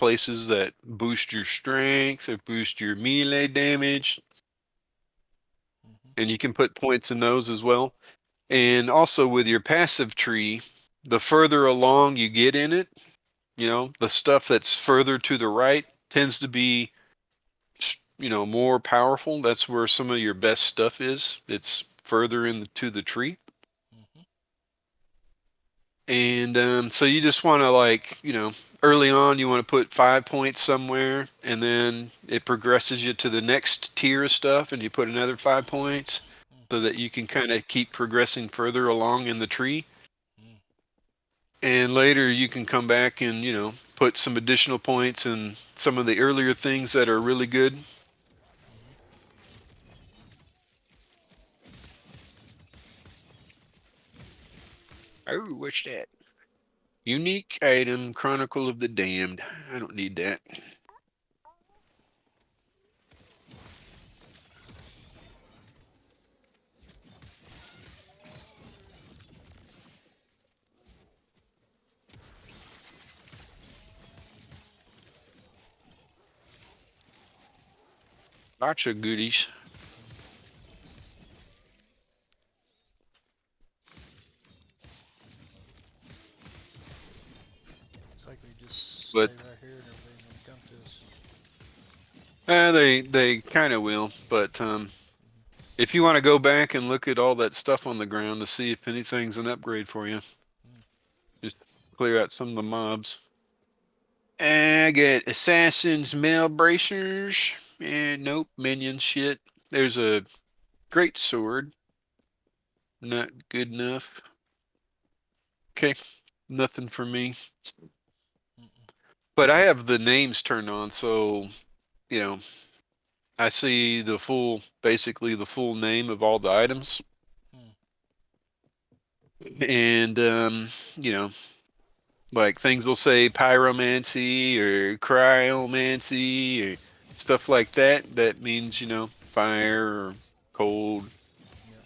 places that boost your strength or boost your melee damage, Mm-hmm. and you can put points in those as well. And also with your passive tree, the further along you get in it, the stuff that's further to the right tends to be, more powerful. That's where some of your best stuff is. It's further into the tree. Mm-hmm. And so you just want to, like, early on, you want to put 5 points somewhere, and then it progresses you to the next tier of stuff, and you put another 5 points so Mm-hmm. that you can kind of keep progressing further along in the tree. Mm-hmm. And later you can come back and, put some additional points in some of the earlier things that are really good. Mm-hmm. Oh, what's that? Unique item, Chronicle of the Damned. I don't need that. Lots of goodies. Looks like we just stay But right here and everything will come to us. they kind of will. But Mm-hmm. if you want to go back and look at all that stuff on the ground to see if anything's an upgrade for you, Mm. just clear out some of the mobs. I get assassins, mail bracers, and nope, minion shit. There's a great sword, not good enough. Okay, nothing for me. Mm-mm. But I have the names turned on, so you know I see basically the full name of all the items, Mm. and you know, like things will say pyromancy or cryomancy or stuff like that. That means fire or cold. Yep.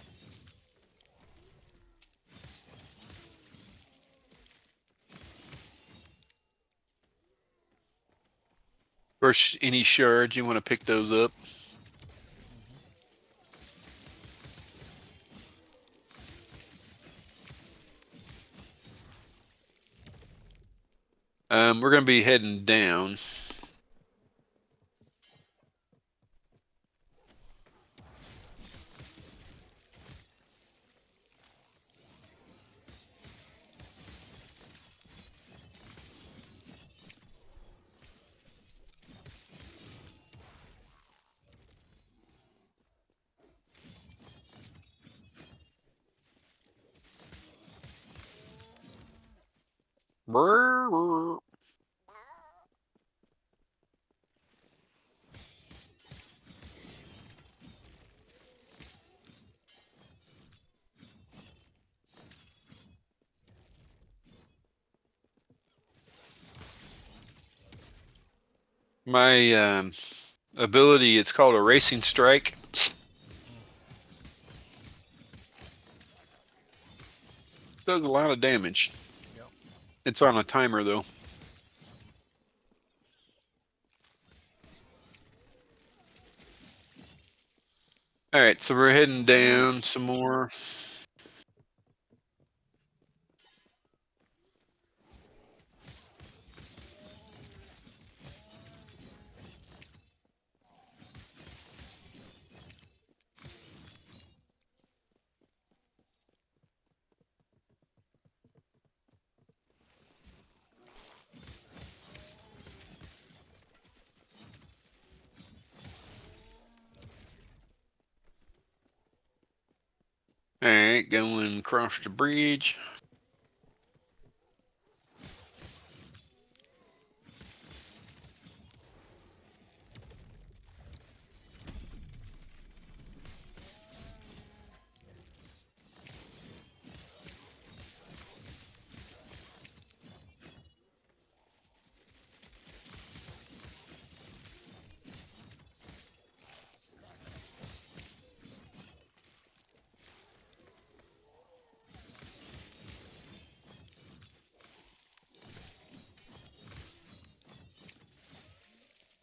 Or any shards you want to pick those up. Mm-hmm. We're gonna be heading down. My ability, it's called a racing strike. Mm. Does a lot of damage. Yep. It's on a timer though. All right, so we're heading down some more. All right, going across the bridge.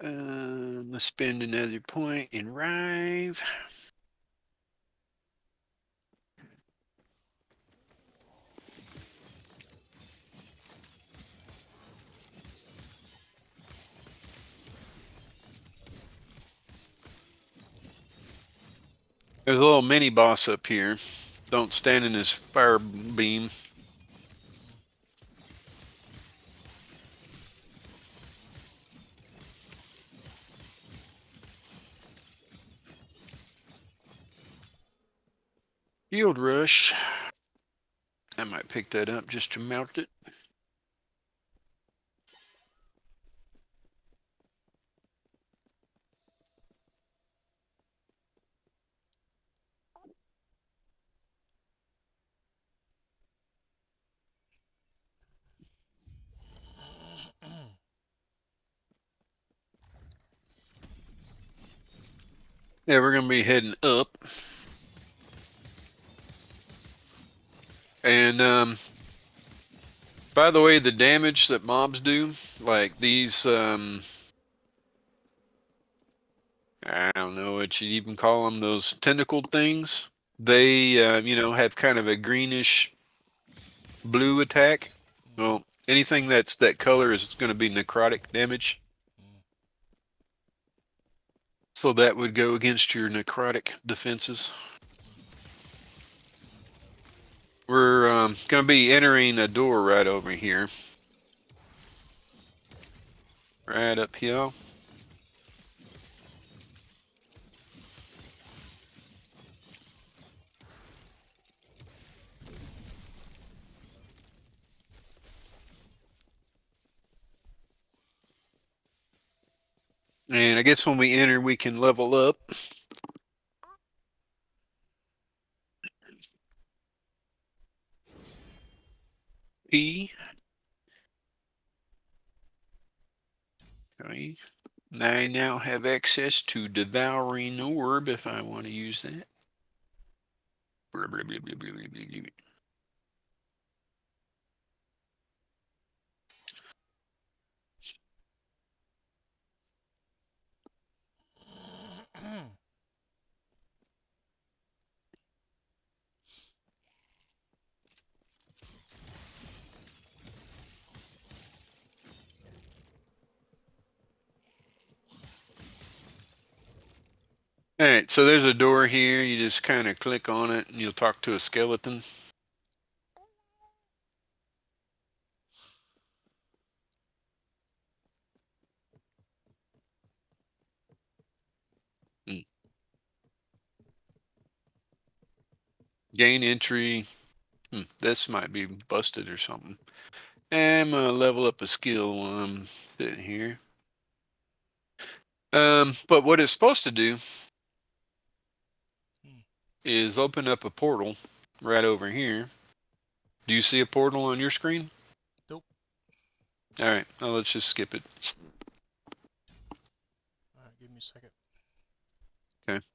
Let's spend another point in Rive. There's a little mini boss up here. Don't stand in his fire beam. Field rush. I might pick that up just to mount it. Yeah, we're gonna be heading up. And by the way, the damage that mobs do, like these, I don't know what you'd even call them, those tentacled things. They, have kind of a greenish blue attack. Well, anything that's that color is going to be necrotic damage. So that would go against your necrotic defenses. We're going to be entering a door right over here. Right up here. And I guess when we enter, we can level up. P. Okay. And I now have access to Devouring Orb if I want to use that. Blah, blah, blah, blah, blah, blah, blah. All right, so there's a door here. You just kind of click on it and you'll talk to a skeleton. Mm. Gain entry. This might be busted or something. I'm gonna level up a skill while I'm sitting here. But what it's supposed to do is open up a portal right over here. Do you see a portal on your screen? Nope. All right, well, let's just skip it. Alright, give me a second. Okay.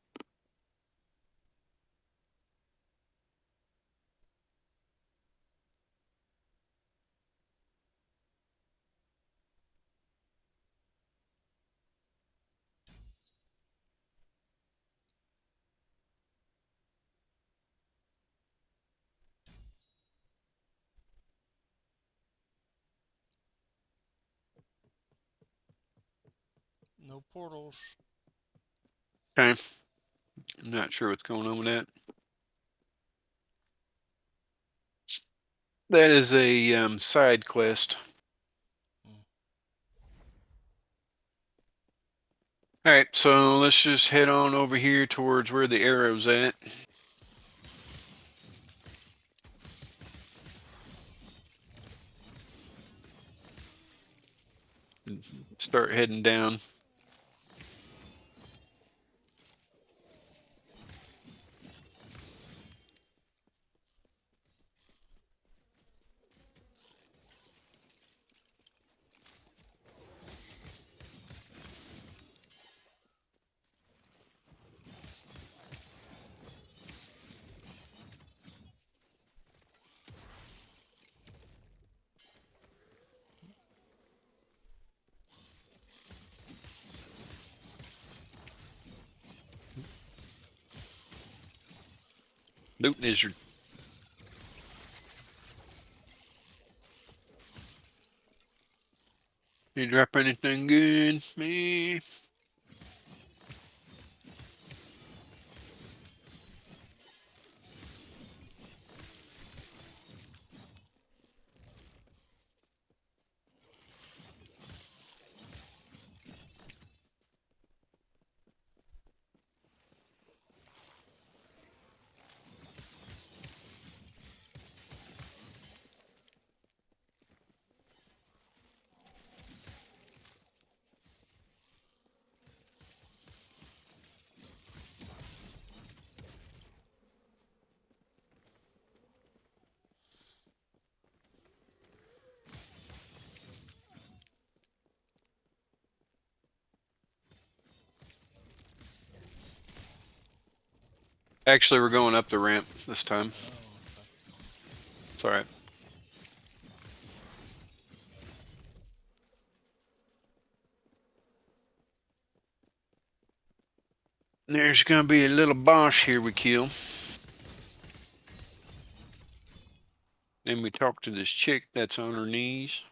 No portals. Okay. I'm not sure what's going on with that. That is a side quest. All right, so let's just head on over here towards where the arrow's at. Start heading down. Loot lizard. You drop anything good, me? Actually, we're going up the ramp this time. Oh, okay. It's all right. There's gonna be a little boss here we kill. Then we talk to this chick that's on her knees.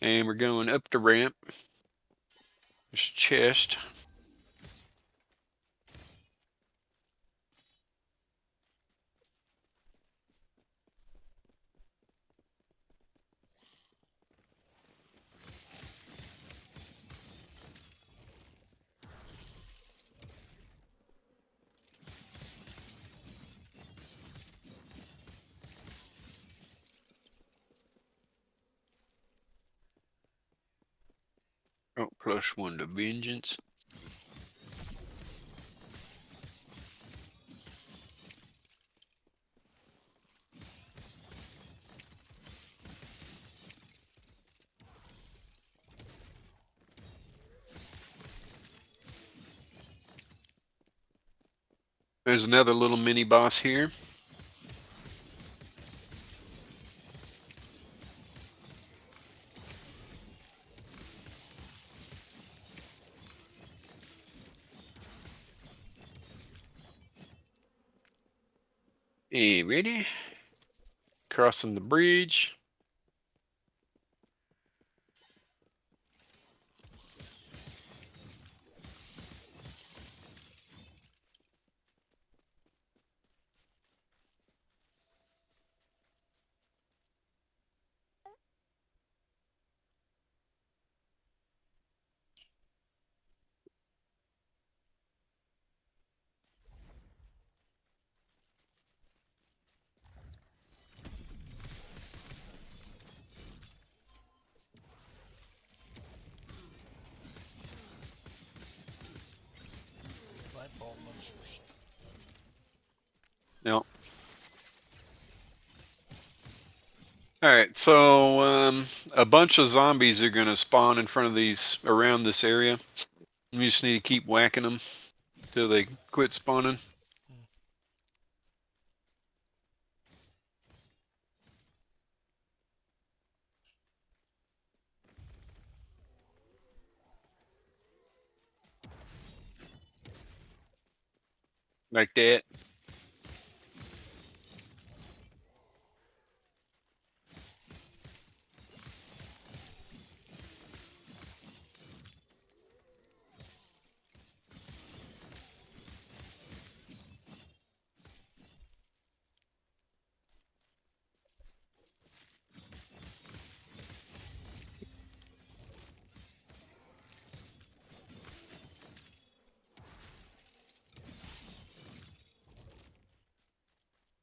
And we're going up the ramp. There's a chest. Oh, +1 to vengeance. There's another little mini boss here. Hey, ready? Crossing the bridge. Light bulb monsters. No. All right, so a bunch of zombies are gonna spawn in front of these around this area. You just need to keep whacking them till they quit spawning. Hmm. Like that.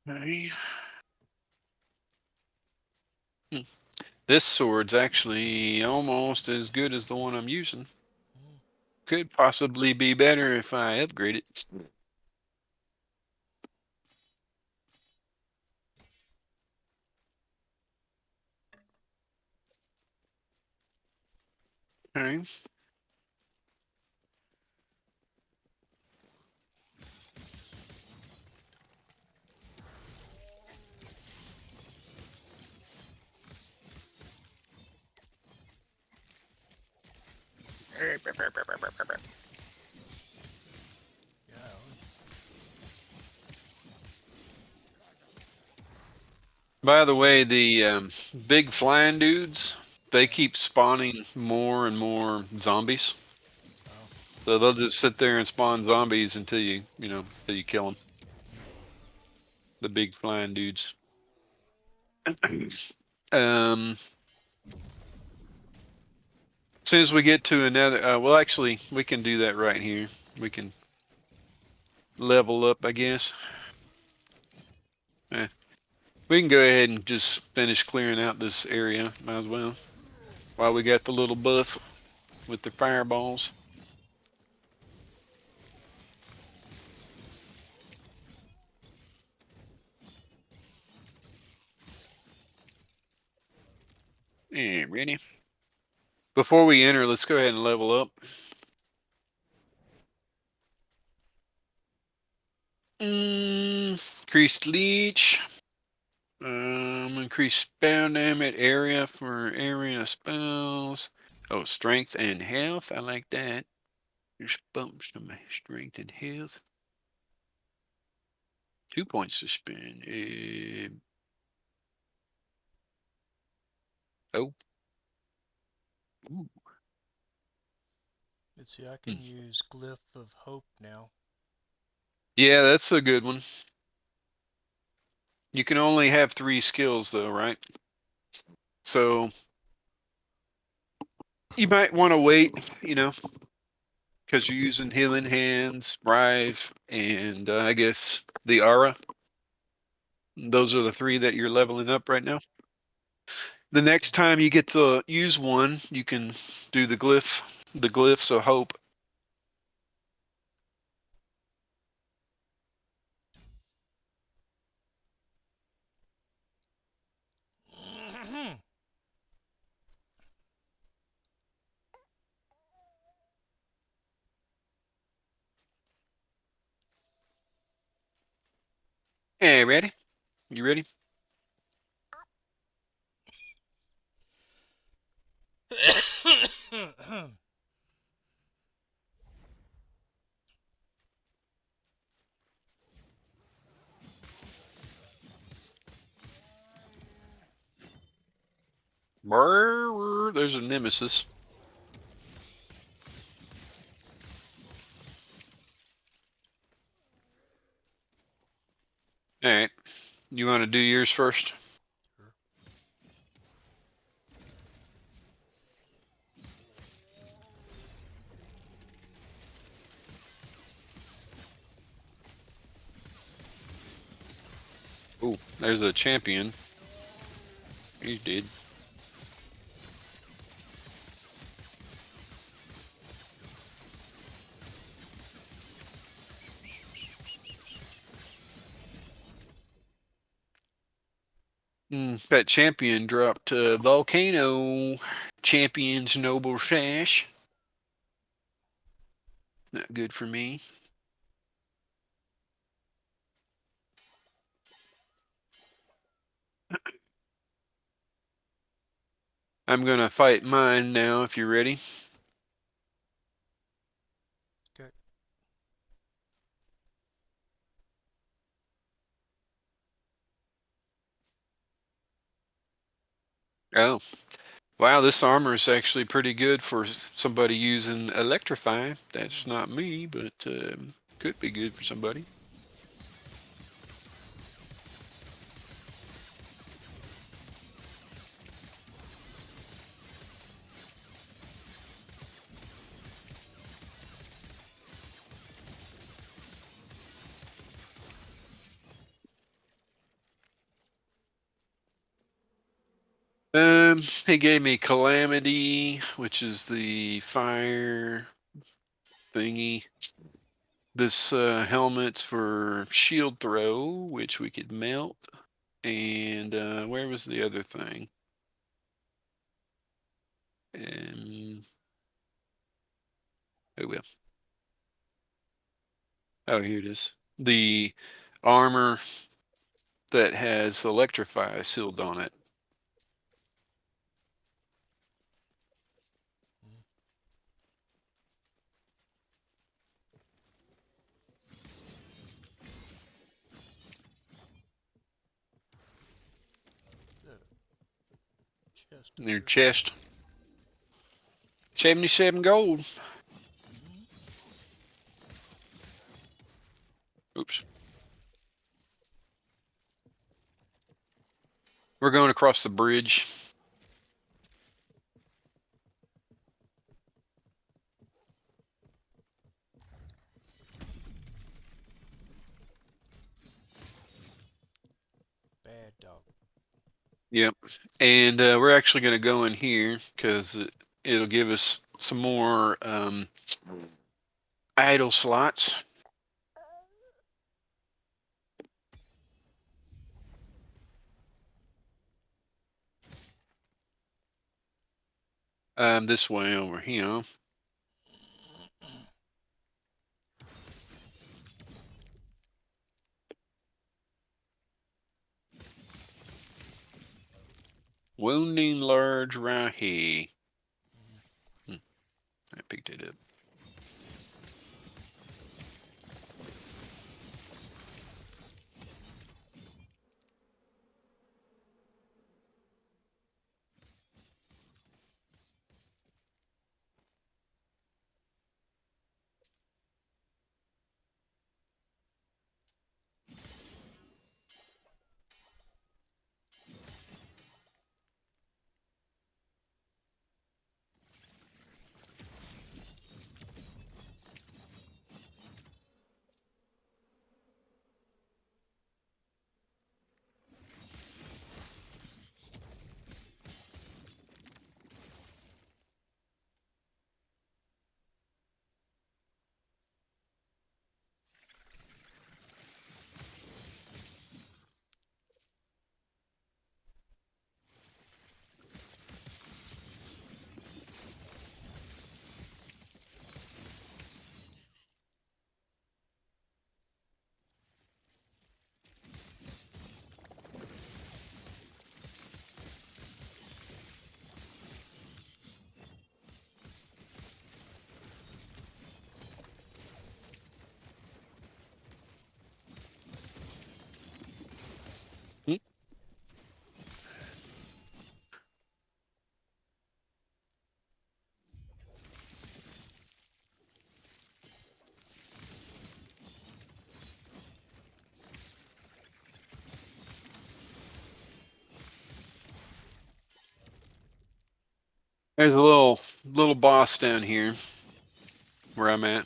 Okay. Hmm. This sword's actually almost as good as the one I'm using. Hmm. Could possibly be better if I upgrade it. Okay. Golly. By the So, way, the big flying dudes, they yeah. keep spawning more and more zombies. Oh. So they'll just sit there and spawn zombies until until you kill them. The big flying dudes. As soon as we get to another, well, actually, we can do that right here. We can level up, I guess. Eh, we can go ahead and just finish clearing out this area. Might as well. While we got the little buff with the fireballs. Yeah, ready? Before we enter, let's go ahead and level up. Increased leech. Increase spell damage area for area spells. Oh, strength and health. I like that. Just bumps to my strength and health. 2 points to spend. Oh. Ooh. Let's see, I Hmm. can use Glyph of Hope now. Yeah, that's a good one. You can only have 3 skills though, right? So you might want to wait, because you're using healing hands, Rive, and I guess the aura. Those are the 3 that you're leveling up right now. The next time you get to use one, you can do the glyphs of hope. Hey, ready? You ready? Brrr, there's a nemesis. All right. You want to do yours first? Sure. Oh, there's a champion. He's dead. That champion dropped volcano champion's noble sash. Not good for me. I'm gonna fight mine now. If you're ready. Okay. Oh, wow! This armor is actually pretty good for somebody using electrify. That's not me, but could be good for somebody. He gave me Calamity, which is the fire thingy. This helmet's for shield throw, which we could melt. And where was the other thing? Um, oh well. Oh, here it is. The armor that has electrify sealed on it. Mm. chest in up your here. chest. 77 gold. Mm-hmm. Oops. We're going across the bridge. Bad dog. Yep. And we're actually going to go in here because it'll give us some more idle slots. This way over here. Wounding large right here. Hmm, I picked it up. Hmm, There's a little boss down here where I'm at.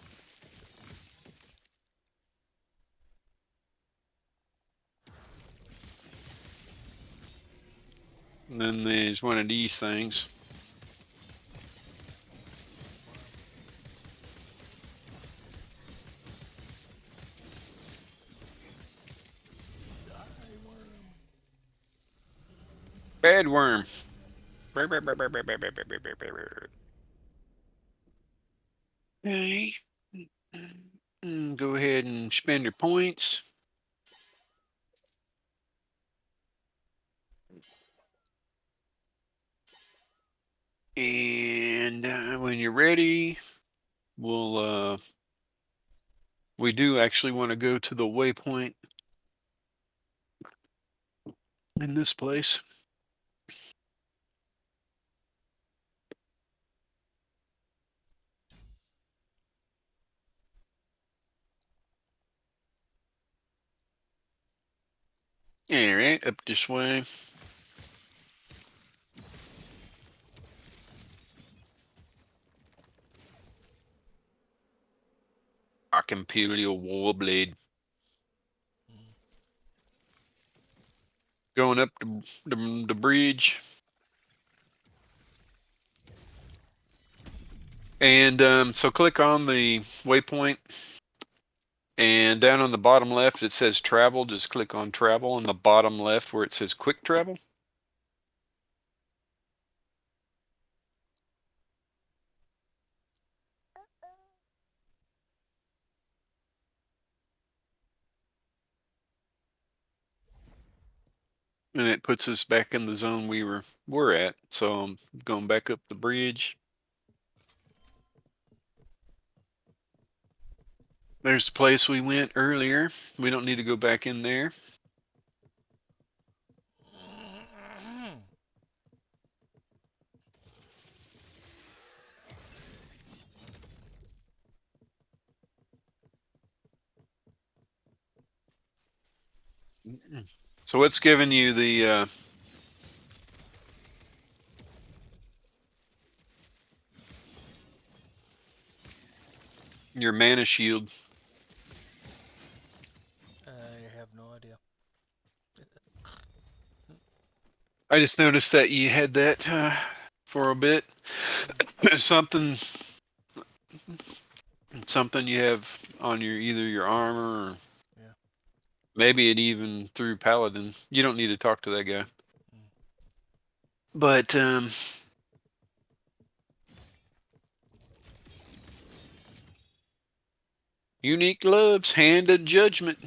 And then there's one of these things. Worm. Die, worm. Bad worm. Okay. Go ahead and spend your points. And when you're ready, we'll we do actually want to go to the waypoint in this place. All right, up this way. Rock Imperial Warblade. Mm. Going up the bridge. And so click on the waypoint. And down on the bottom left, it says travel. Just click on travel on the bottom left where it says quick travel. And it puts us back in the zone we're at. So I'm going back up the bridge. There's the place we went earlier. We don't need to go back in there. So what's giving you the your mana shield? I have no idea. I just noticed that you had that for a bit. Mm, something something you have on your either your armor or yeah. maybe it even through paladin. You don't need to talk to that guy. Mm, But unique gloves, hand of judgment.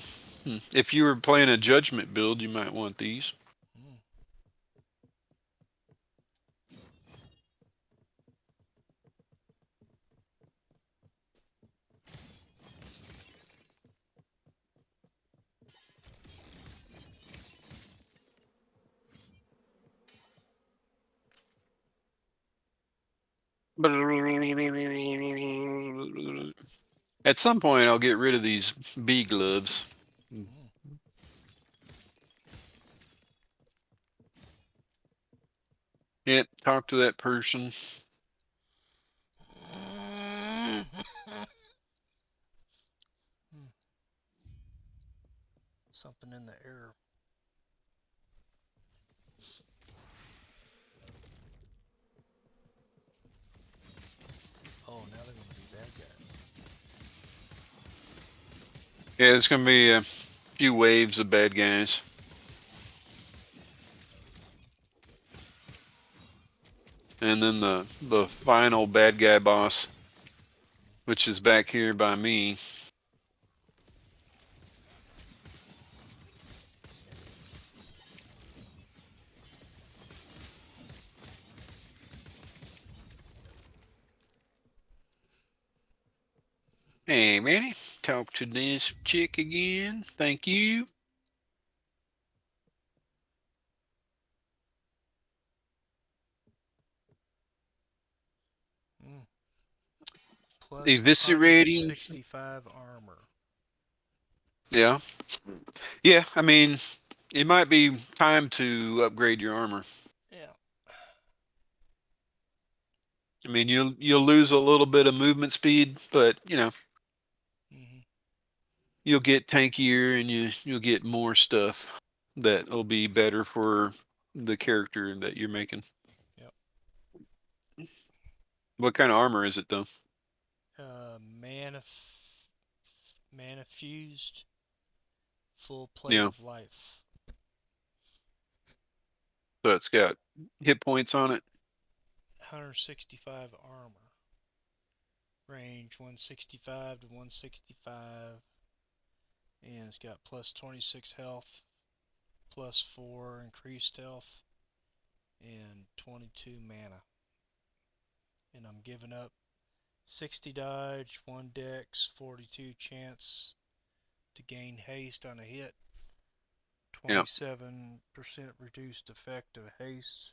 If you were playing a judgment build, you might want these. mm. At some point, I'll get rid of these bee gloves. Mm. Can't talk to that person. Mm. Something in the air. Oh, now they're going to be bad guys. Yeah, there's gonna be a few waves of bad guys, and then the final bad guy boss, which is back here by me. Hey, Manny, talk to this chick again. Thank you. Mm. Plus Eviscerating. 165 armor. Yeah, yeah. I mean, it might be time to upgrade your armor. Yeah. I mean, you'll lose a little bit of movement speed, but Hmm. you'll get tankier and you'll get more stuff that will be better for the character that you're making. Yep. What kind of armor is it though? Mana, mana fused, full plate Yeah, of life. so it's got hit points on it. 165 armor. Range 165 to 165. And it's got plus 26 health, plus 4 increased health, and 22 mana. And I'm giving up 60 dodge, 1 dex, 42 chance to gain haste on a hit, Yeah. 27% reduced effect of haste,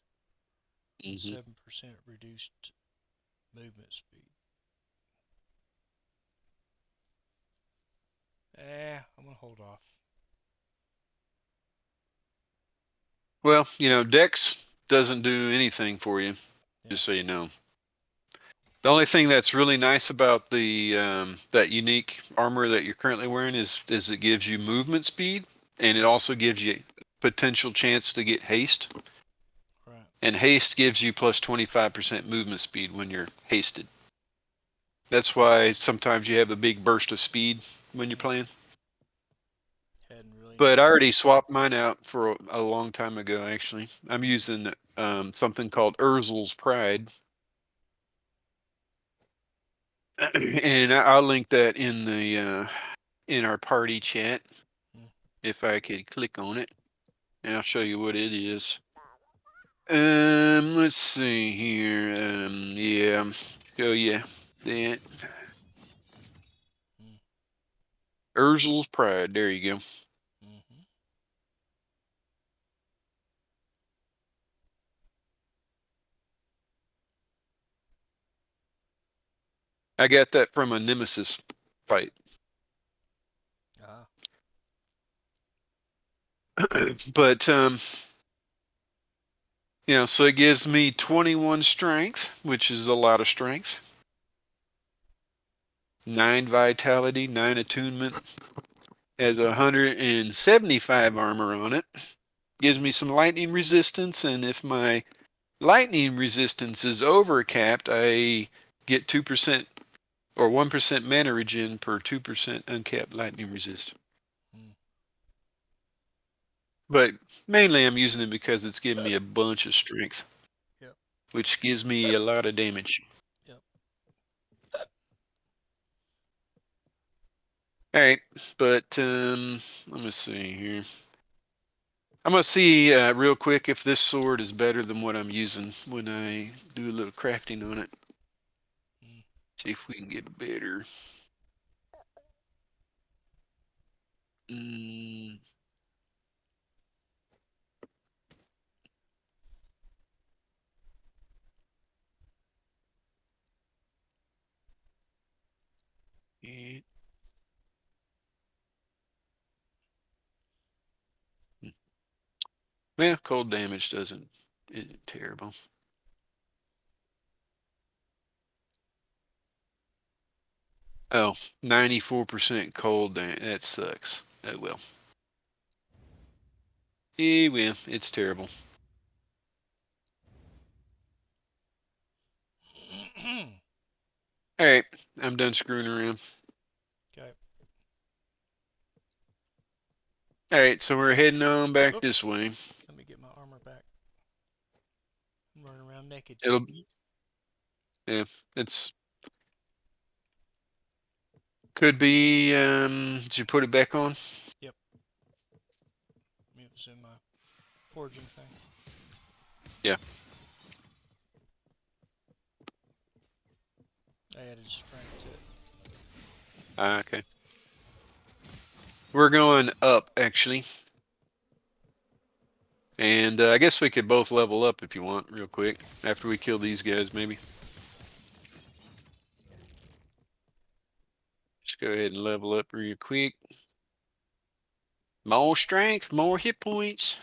and Hmm. 7% reduced movement speed. I'm gonna hold off. Well, Dex doesn't do anything for you, Yeah, just so you know. The only thing that's really nice about the that unique armor that you're currently wearing is it gives you movement speed, and it right, also gives you potential chance to get haste. right. And haste gives you plus 25% movement speed when you're hasted. That's why sometimes you have a big burst of speed when you're Mm, playing. hadn't really But I noticed already that. swapped mine out for a long time ago, actually. I'm using something called Urzel's Pride. And I'll link that in our party chat Mm, if I could click on it. And I'll show you what it is. Let's see here. Yeah, show you that. mm, Urzel's Pride. There you go. mm-hmm. I got that from a Nemesis fight. Ah, But so it gives me 21 strength, which is a lot of strength. 9 vitality, 9 attunement. Has 175 armor on it. Gives me some lightning resistance, and if my lightning resistance is overcapped, I get 2% or 1% mana regen per 2% uncapped lightning resist. Mm. But mainly I'm using it because it's giving me a bunch of strength, Yep. which gives me a lot of damage. Yep. All right, but let me see here. I'm gonna see real quick if this sword is better than what I'm using when I do a little crafting on it. Mm. See if we can get better. Mm, yeah. Well, cold damage doesn't isn't terrible. Oh, 94% cold damage. That sucks. Oh well. Yeah, well, it's terrible. All right, I'm done screwing around. Okay. All right, so we're heading on back Oops. this way. Let me get my armor back. I'm running around naked. It'll, yeah, it's could be. Did you put it back on? Yep. It was in my forging thing. Yeah. I added strength to it. Okay. We're going up actually, and I guess we could both level up if you want, real quick, after we kill these guys, maybe. Just go ahead and level up real quick. More strength, more hit points.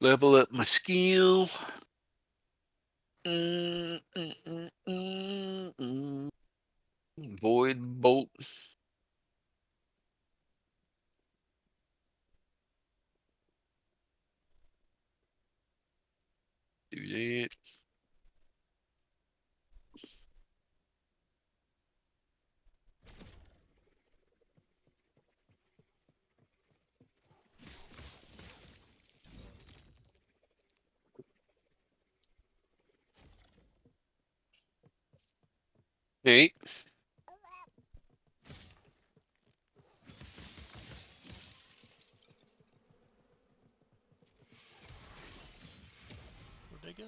Level up my skill. Void bolt. Do that. Hey, Where'd they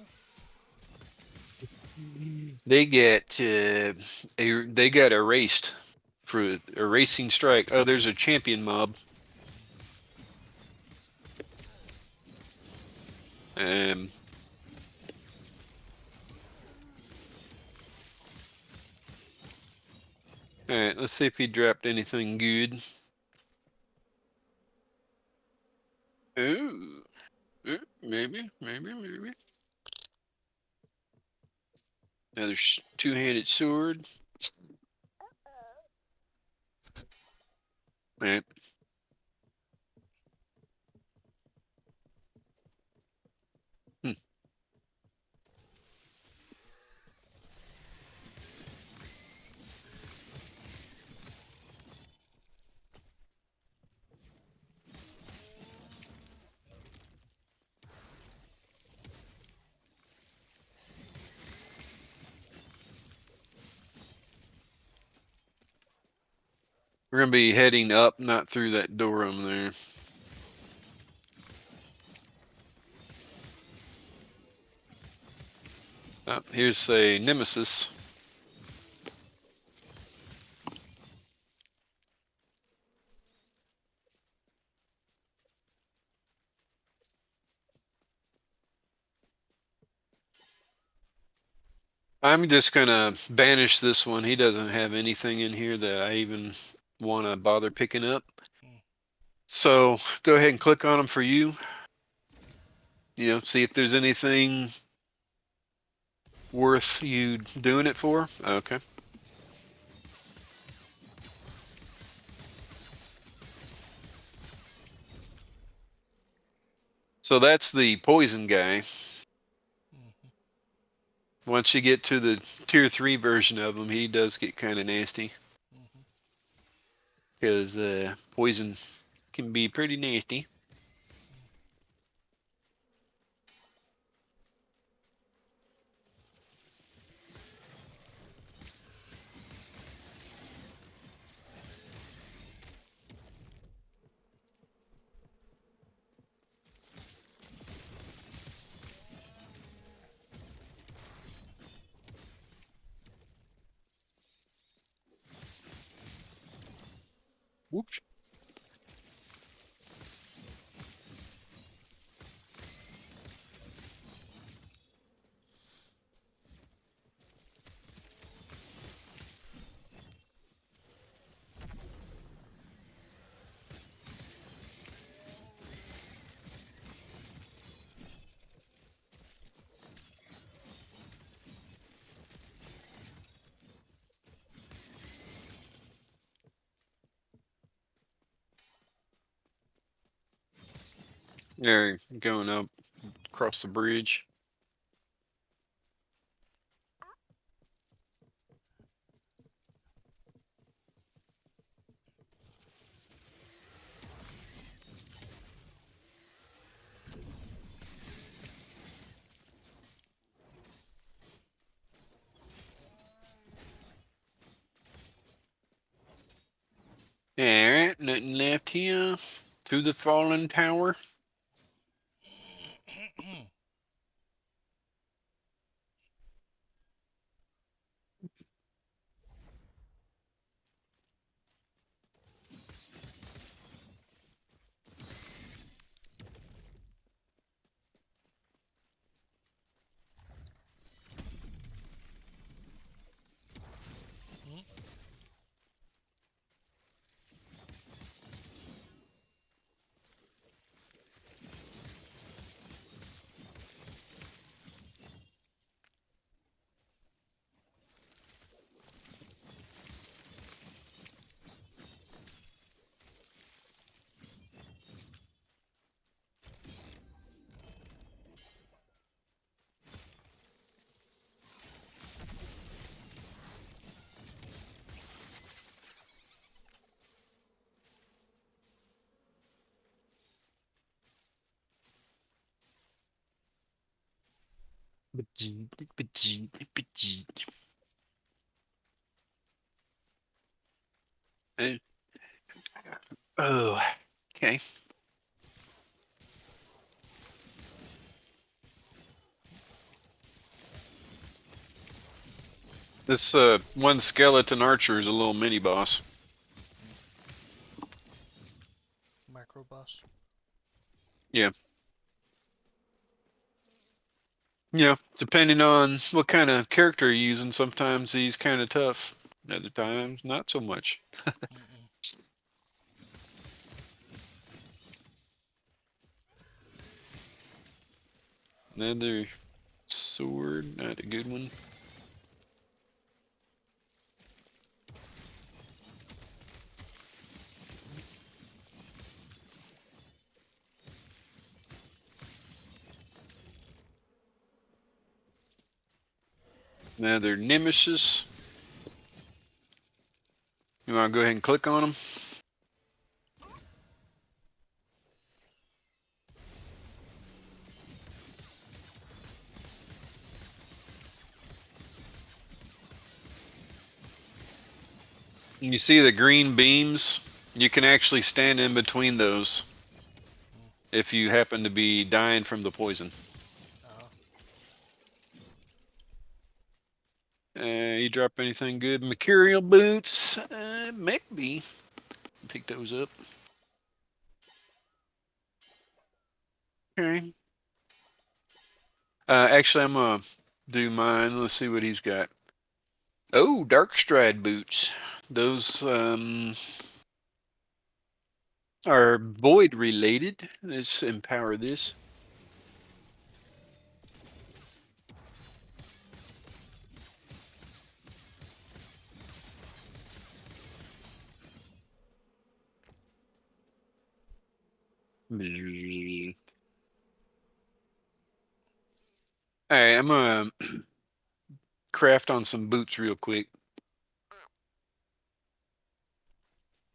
go? they got erased for erasing strike. Oh, there's a champion mob. Um, all right, let's see if he dropped anything good. Ooh, maybe. Another two-handed sword. All right. Hmm. We're gonna be heading up, not through that door over there. Oh, here's a nemesis. I'm just gonna banish this one. He doesn't have anything in here that I even want to bother picking up. Mm. So go ahead and click on them for you. See if there's anything worth you doing it for. Okay. So that's the poison guy. Mm-hmm. Once you get to the tier 3 version of him, he does get kind of nasty Mm-hmm. because poison can be pretty nasty. Whoops. They're going up across the bridge. Alright, nothing left here. To the fallen tower. Eh, Oh, okay. This one skeleton archer is a little mini boss. Macro boss. Yeah. Yeah, depending on what kind of character you're using, sometimes he's kind of tough. Other times, not so much. Mm-mm. Another sword, not a good one. Another nemesis. You want to go ahead and click on him? And you see the green beams? You can actually stand in between those Mm. if you happen to be dying from the poison. Uh, You drop anything good? Mercurial boots? Maybe. Pick those up. Okay. Actually, I'm gonna do mine. Let's see what he's got. Oh, dark stride boots. Those are void related. Let's empower this. All right, I'm gonna craft on some boots real quick.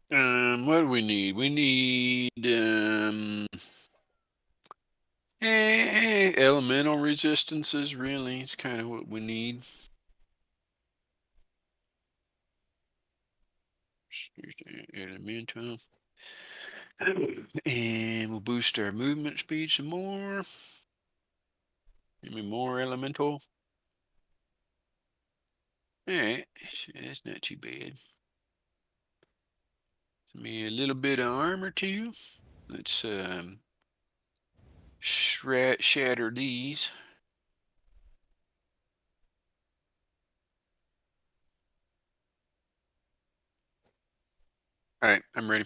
What do we need? We need elemental resistances. Really, it's kind of what we need. Elemental, and we'll boost our movement speed some more. Give me more elemental. All right, that's not too bad. Give me a little bit of armor too. Let's shatter these. All right, I'm ready.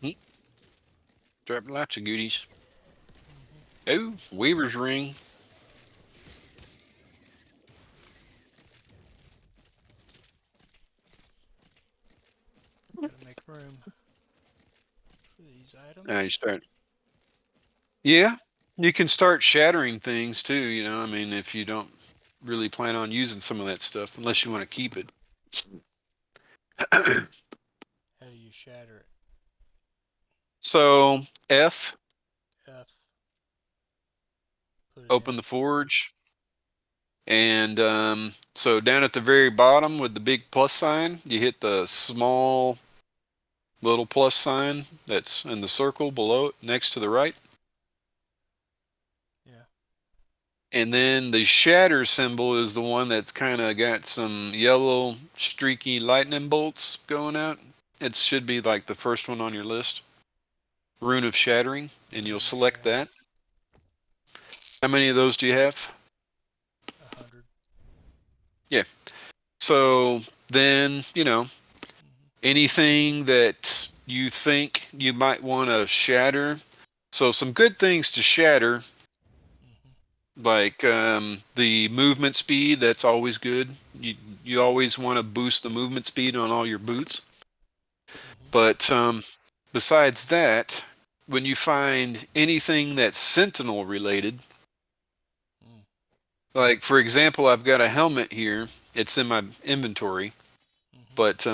Hmm, Drop lots of goodies. Mm-hmm. Oh, Weaver's ring. Gotta make room for these I items. start. Yeah, you can start shattering things too. I mean, if you don't really plan on using some of that stuff, unless you want to keep it. How do you shatter So F, it? F. Put it open in. the forge, and so down at the very bottom with the big plus sign, you hit the small little plus sign that's in the circle below it, next to the right. Yeah. And then the shatter symbol is the one that's kind of got some yellow streaky lightning bolts going out. It should be like the first one on your list. Rune of Shattering, and you'll select Yeah. that. How many of those do you have? 100. Yeah. So then, Mm-hmm. anything that you think you might want to shatter. So some good things to shatter, Mm-hmm. like the movement speed. That's always good. You always want to boost the movement speed on all your boots. Mm-hmm. But besides that, when you find anything that's sentinel related, Mm. like for example, I've got a helmet here. It's in my inventory, Mm-hmm. but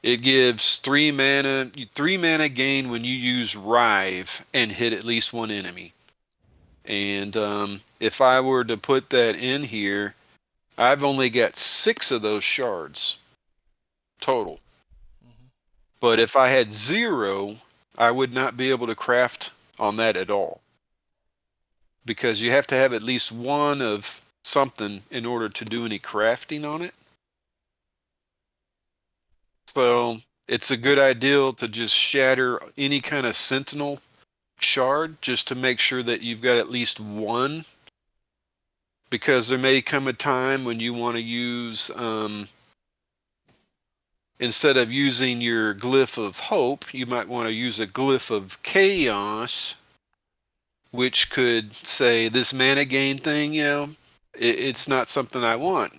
it gives 3 mana gain when you use Rive and hit at least one enemy. And if I were to put that in here, I've only got 6 of those shards total. Mm-hmm. But if I had 0, I would not be able to craft on that at all. Because you have to have at least one of something in order to do any crafting on it. So it's a good idea to just shatter any kind of sentinel shard just to make sure that you've got at least one. Because there may come a time when you want to use, instead of using your glyph of hope, you might want to use a glyph of chaos, which could say this mana gain thing, it's not something I want.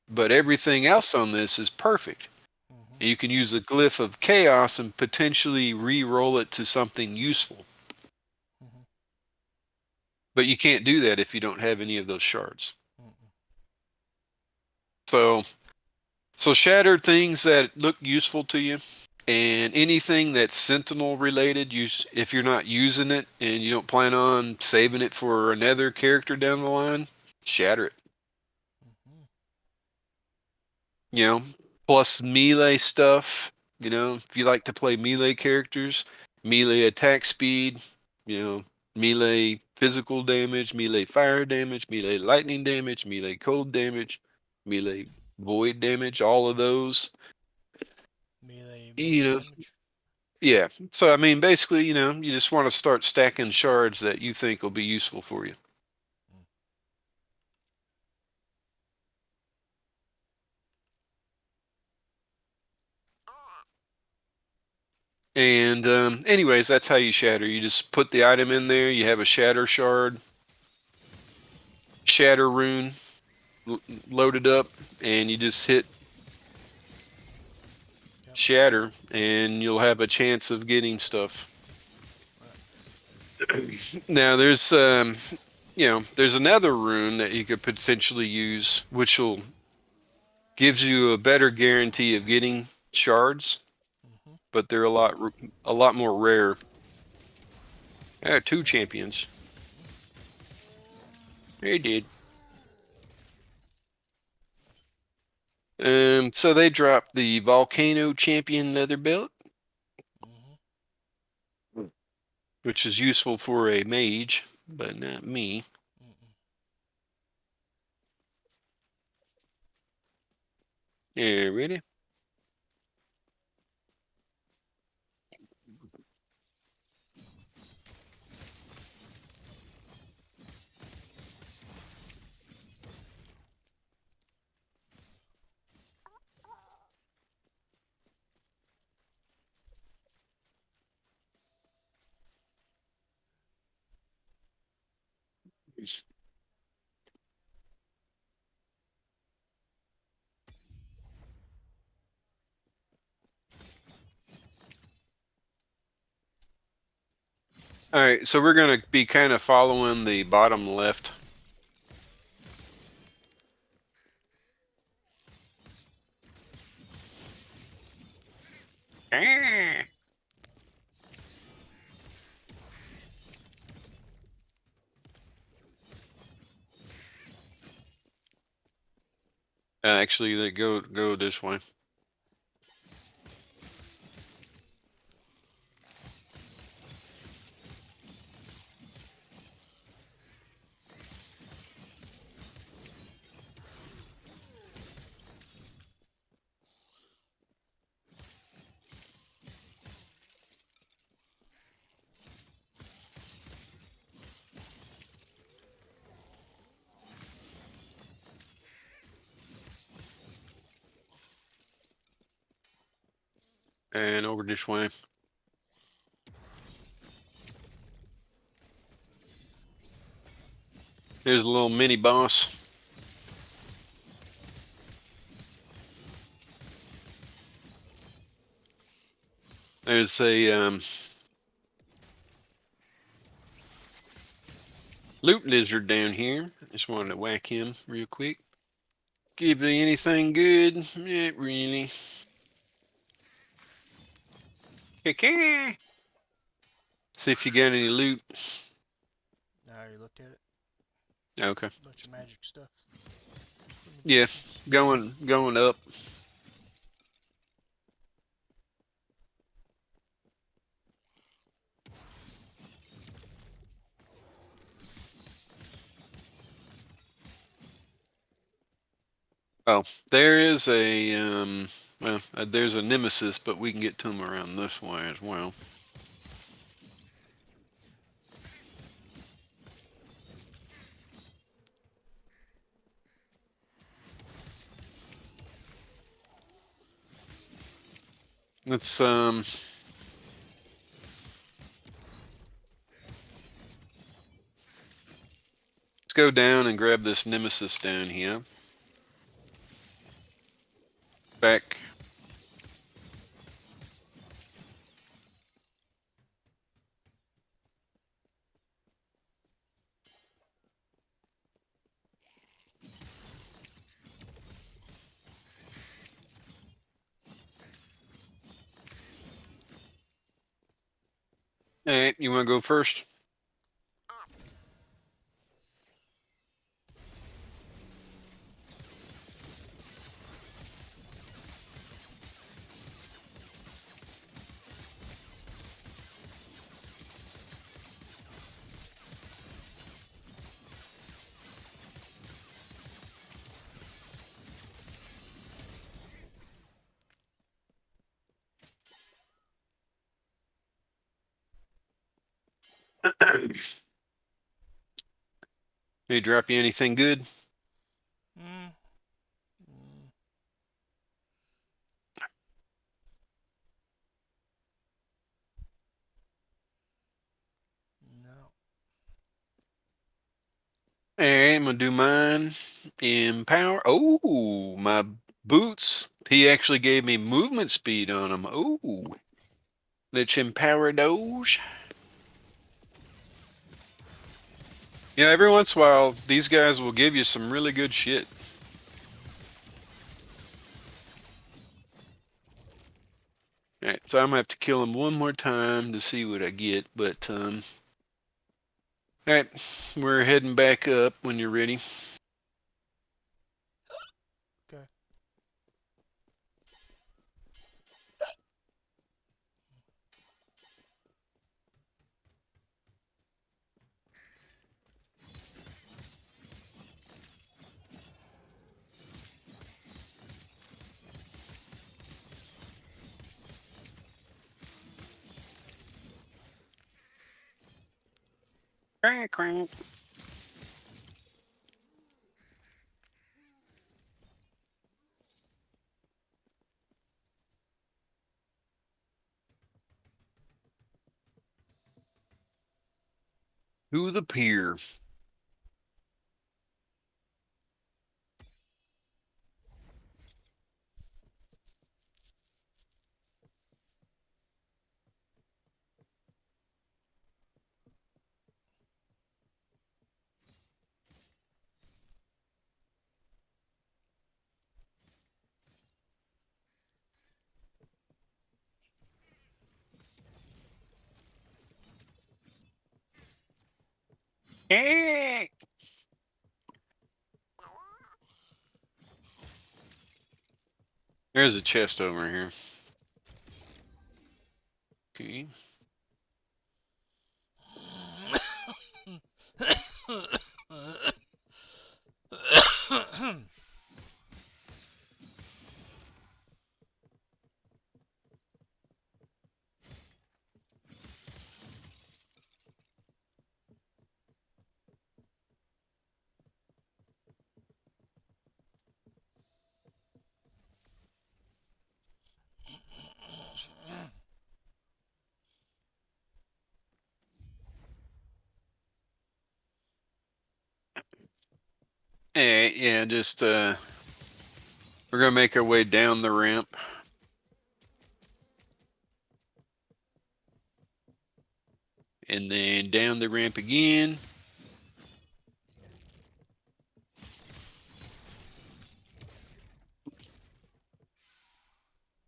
But everything else on this is perfect. Mm-hmm. And you can use the glyph of chaos and potentially re-roll it to something useful. Mm-hmm. But you can't do that if you don't have any of those shards. Mm-hmm. So, so shattered things that look useful to you, and anything that's Sentinel related, if you're not using it and you don't plan on saving it for another character down the line, shatter it. Mm-hmm. You know, plus melee stuff. You know, if you like to play melee characters, melee attack speed, you know, melee physical damage, melee fire damage, melee lightning damage, melee cold damage, melee void damage, all of those. Melee You missile know, damage. yeah. So I mean, basically, you know, you just want to start stacking shards that you think will be useful for you. Mm. And anyways, that's how you shatter. You just put the item in there. You have a shatter shard, shatter rune loaded up, and you just hit Yep. shatter, and you'll have a chance of getting stuff. Right. Now, you know, there's another rune that you could potentially use, which will gives you a better guarantee of getting shards, Mhm. but they're a lot more rare. Two champions. They did. So they dropped the Volcano Champion leather belt, Mhm. which is useful for a mage, but not me. Mm-mm. Yeah, really? All right, so we're gonna be kind of following the bottom left. Ah. Actually, they go this way. And over this way. Here's a little mini boss. There's a loot lizard down here. Just wanted to whack him real quick. Give me anything good? Not really. See if you got any loot. I already looked at it. Okay. Bunch of magic stuff from the Yeah, potions. going up. Oh, there is a well, there's a nemesis, but we can get to him around this way as well. Let's go down and grab this nemesis down here. Back. All right, you want to go first? They drop you anything good? Mm, mm, no. All right, I'm gonna do mine. Empower. Oh, my boots. He actually gave me movement speed on them. Oh, let's empower those. Yeah, every once in a while, these guys will give you some really good shit. All right, so I'm gonna have to kill him one more time to see what I get. But all right, we're heading back up when you're ready. Okay. Crank, crank. To the pier. Hey! There's a chest over here. Okay. Hey, yeah, just we're gonna make our way down the ramp. And then down the ramp again.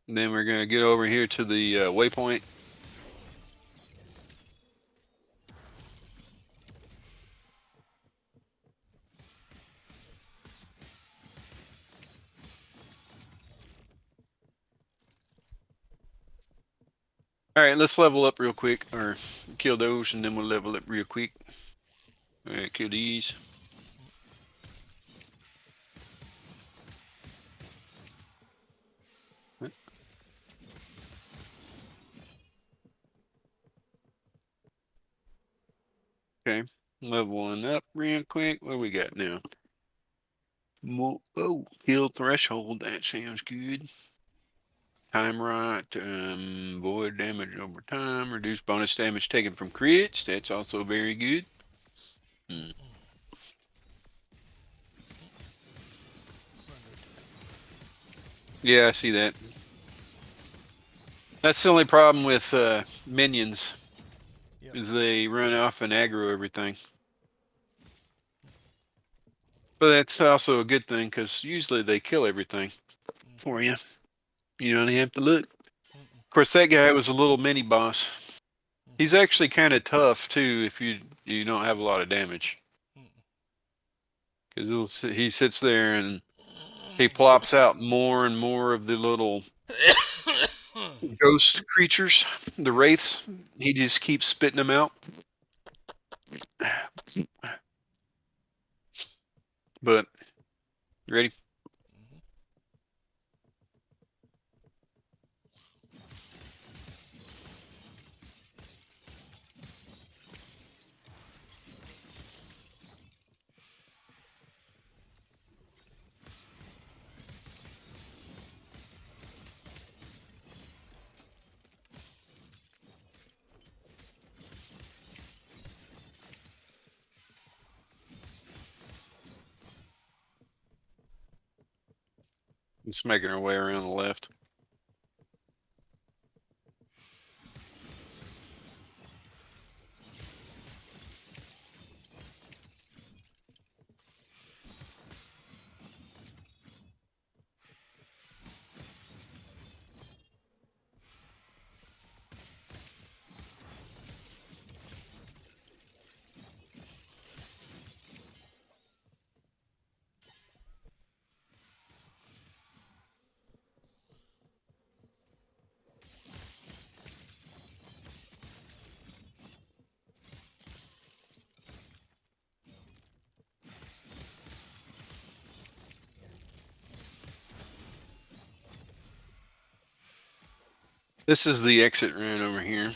And then we're gonna get over here to the waypoint. All right, let's level up real quick, or kill those, and then we'll level up real quick. All right, kill these. Okay, level one up real quick. What do we got now? Oh, kill threshold. That sounds good. Time right. Void damage over time. Reduce bonus damage taken from crits. That's also very good. Hmm. Yeah, I see that. That's the only problem with minions, Yep. is they run off and aggro everything. But that's also a good thing because usually they kill everything Mm-hmm. for you. You don't even have to look. Mm-mm. Of course, that guy was a little mini boss. He's Mm-hmm. actually kind of tough too if you don't have a lot of damage, Mm-mm. because he sits there and he plops out more and more of the little ghost creatures, the Yep. wraiths. He just keeps spitting them out. But ready? Mm-hmm. It's making our way around the left. This is the exit run over here.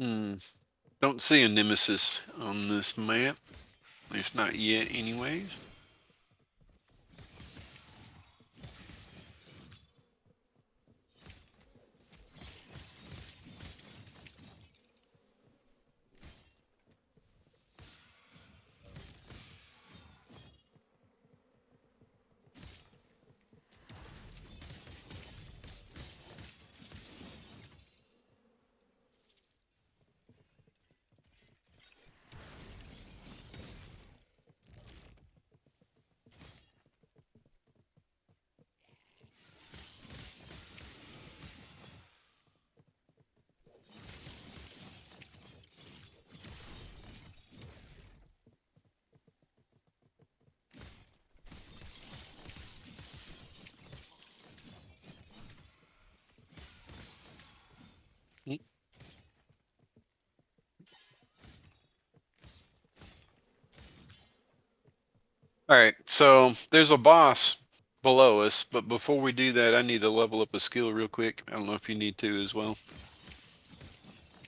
Hmm. Don't see a nemesis on this map. At least not yet, anyways. Mm. All right, so there's a boss below us, but before we do that, I need to level up a skill real quick. I don't know if you need to as well.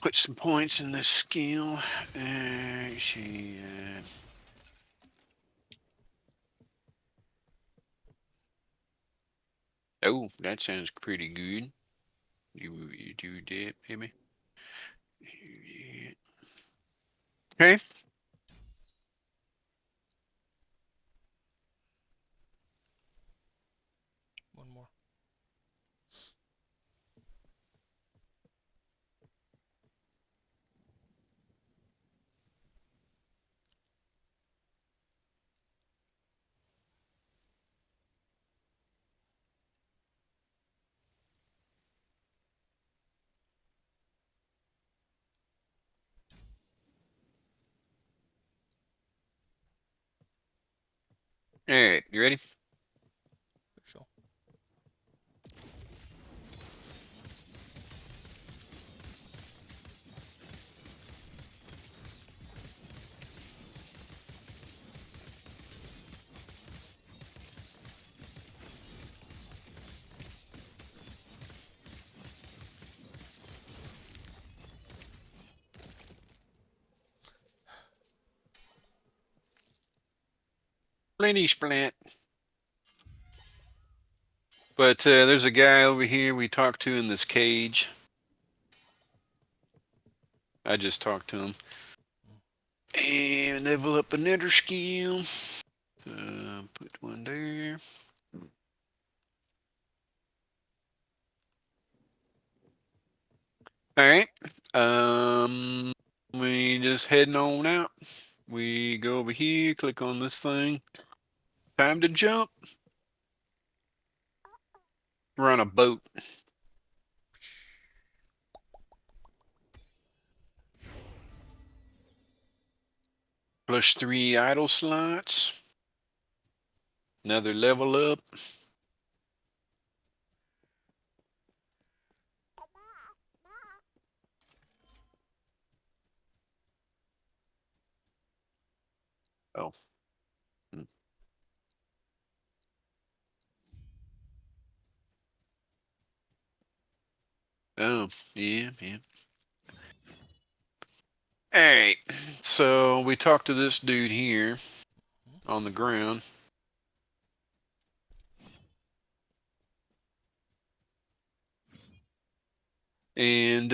Put some points in this skill. She. Oh, that sounds pretty good. You do that, baby. Okay. One more. All right, you ready? For sure. Plenty splat. But there's a guy over here we talked to in this cage. I just talked to him. Mm. And level up another skill. Put one there. All right. We just heading on out. We go over here, click on this thing. Time to jump. We're on a boat. Plus 3 idle slots. Another level up. Oh. Hmm. Oh, yeah, yeah. All right. So we talked to this dude here Hmm. on the ground. And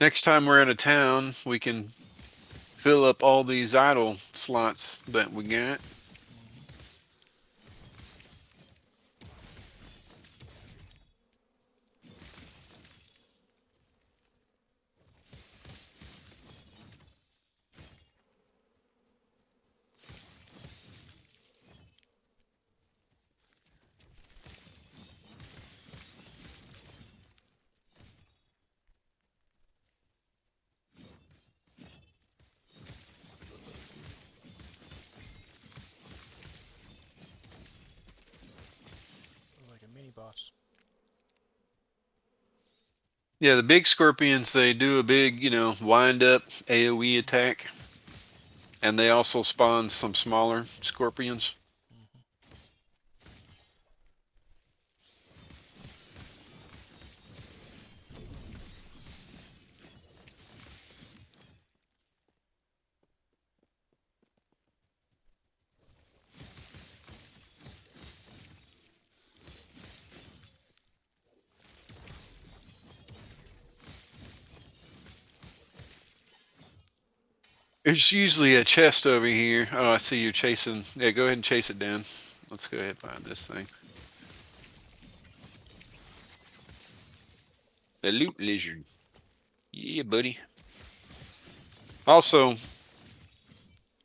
next time we're out of town, we can fill up all these idle slots that we got. Hmm. Like a mini boss. Yeah, the big scorpions, they do a big, wind up AoE attack. And they also spawn some smaller scorpions. Hmm. There's usually a chest over here. Oh, I see you're chasing. Yeah, go ahead and chase it down. Let's go ahead and find this thing. The loot lizard. Yeah, buddy. Also,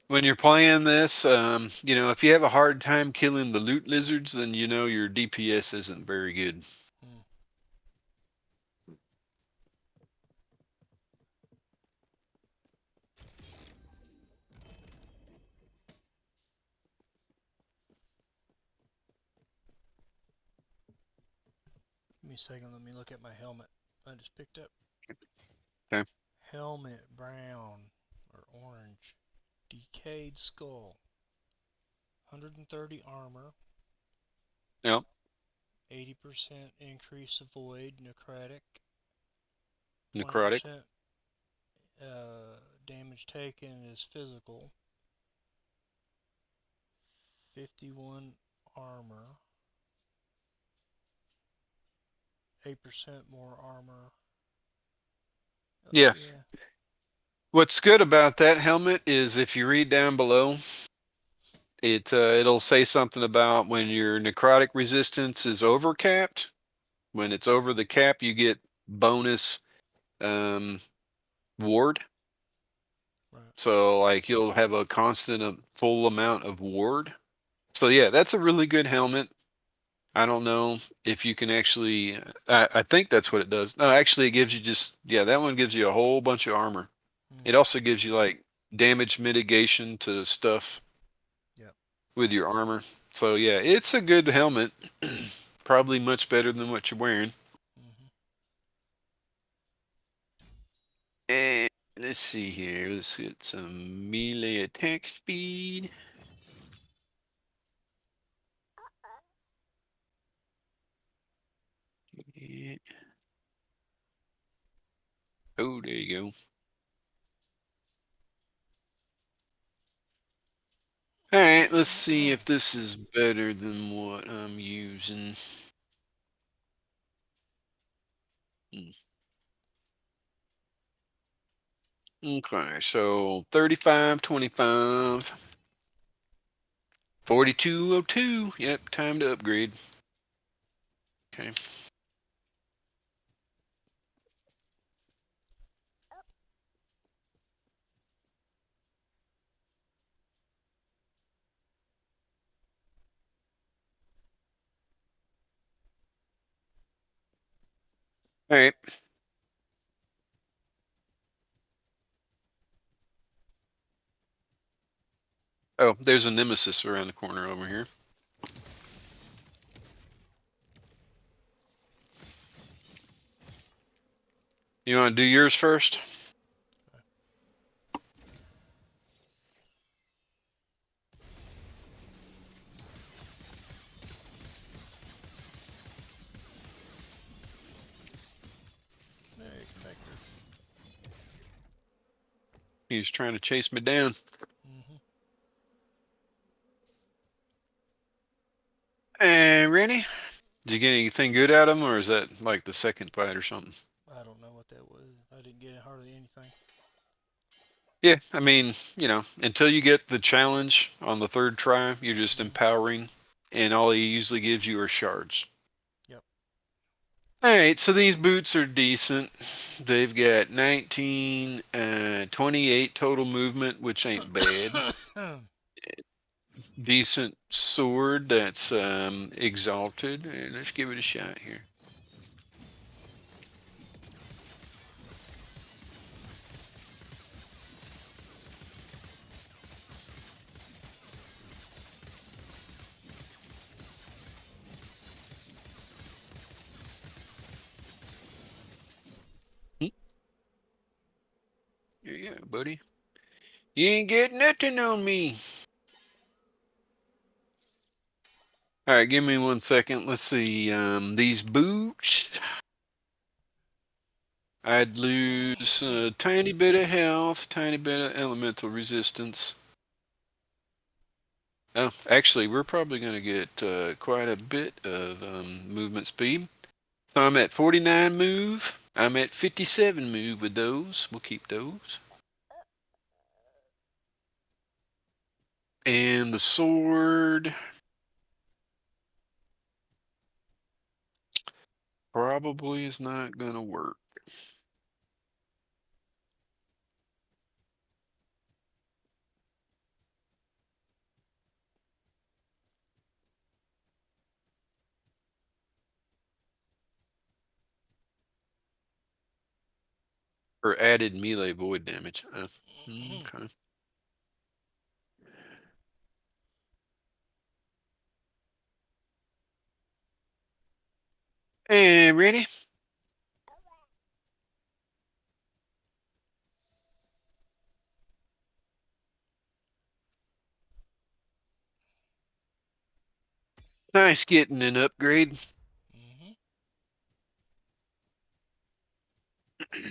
when you're playing this, if you have a hard time killing the loot lizards, then you know your DPS isn't very good. Mm. Give me a second. Let me look at my helmet. I just picked up. Okay. Helmet brown or orange. Decayed skull. 130 armor. Yep. 80% increase avoid necrotic. Necrotic. 20% damage taken is physical. 51 armor. 8% more armor. Oh Yeah. yeah. What's good about that helmet is if you read down below, it'll say something about when your necrotic resistance is overcapped. When it's over the cap, you get bonus um, ward. Right. So like you'll have a constant full amount of ward. So yeah, that's a really good helmet. I don't know if you can actually. I think that's what it does. No, actually, it gives you just that one gives you a whole bunch of armor. It Mm. also gives you like damage mitigation to stuff Yep. with your armor. So yeah, it's a good helmet. Probably much better than what you're wearing. Hmm. And let's see here. Let's get some melee attack speed. Yeah. Oh, there you go. All right, let's see if this is better than what I'm using. Hmm. Okay, so 35, 25, 4202. Yep, time to upgrade. Okay. All right. Oh, there's a nemesis around the corner over here. You want to do yours first? Okay. Hey, connector. He's trying to chase me down. Mm-hmm. And Rennie, did you get anything good out of him, or is that like the second fight or something? I don't know what that was. I didn't get hardly anything. Yeah, I mean, until you get the challenge on the third try, you're just Mm-hmm. empowering, and all he usually gives you are shards. Yep. All right, so these boots are decent. They've got 19, 28 total movement, which ain't bad. Decent sword that's exalted. Let's give it a shot here. Hmm, here you go, buddy. You ain't getting nothing on me. All right, give me 1 second. Let's see. These boots, I'd lose a tiny bit of health, tiny bit of elemental resistance. Oh, actually, we're probably going to get quite a bit of movement speed. So I'm at 49 move. I'm at 57 move with those. We'll keep those. And the sword probably is not going to work. For added melee void damage. Okay. Hey, ready? Nice getting an upgrade. Mm-hmm. Mm-hmm.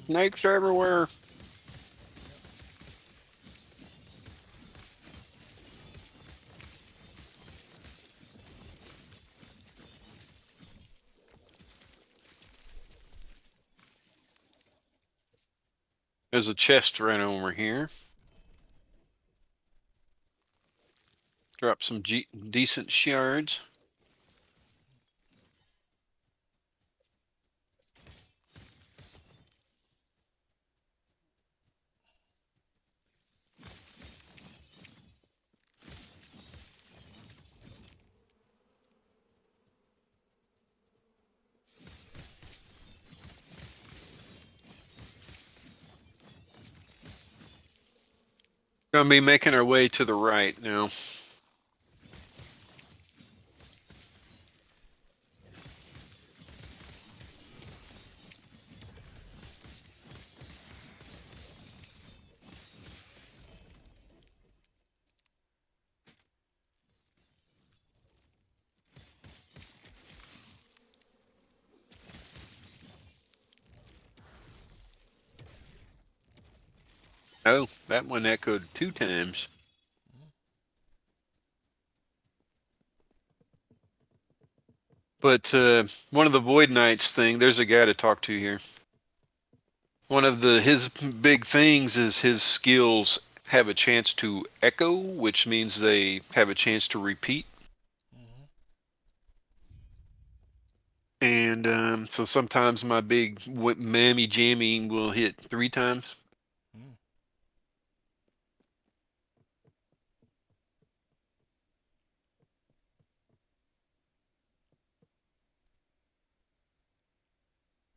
Snakes everywhere. Yep. There's a chest right over here. Drop some decent shards. Gonna be making our way to the right now. Oh, that one echoed 2 times. Mm-hmm. But one of the Void Knights thing, there's a guy to talk to here. One of his big things is his skills have a chance to echo, which means they have a chance to repeat. Mm-hmm. And so sometimes my big mammy jammy will hit 3 times. Mm.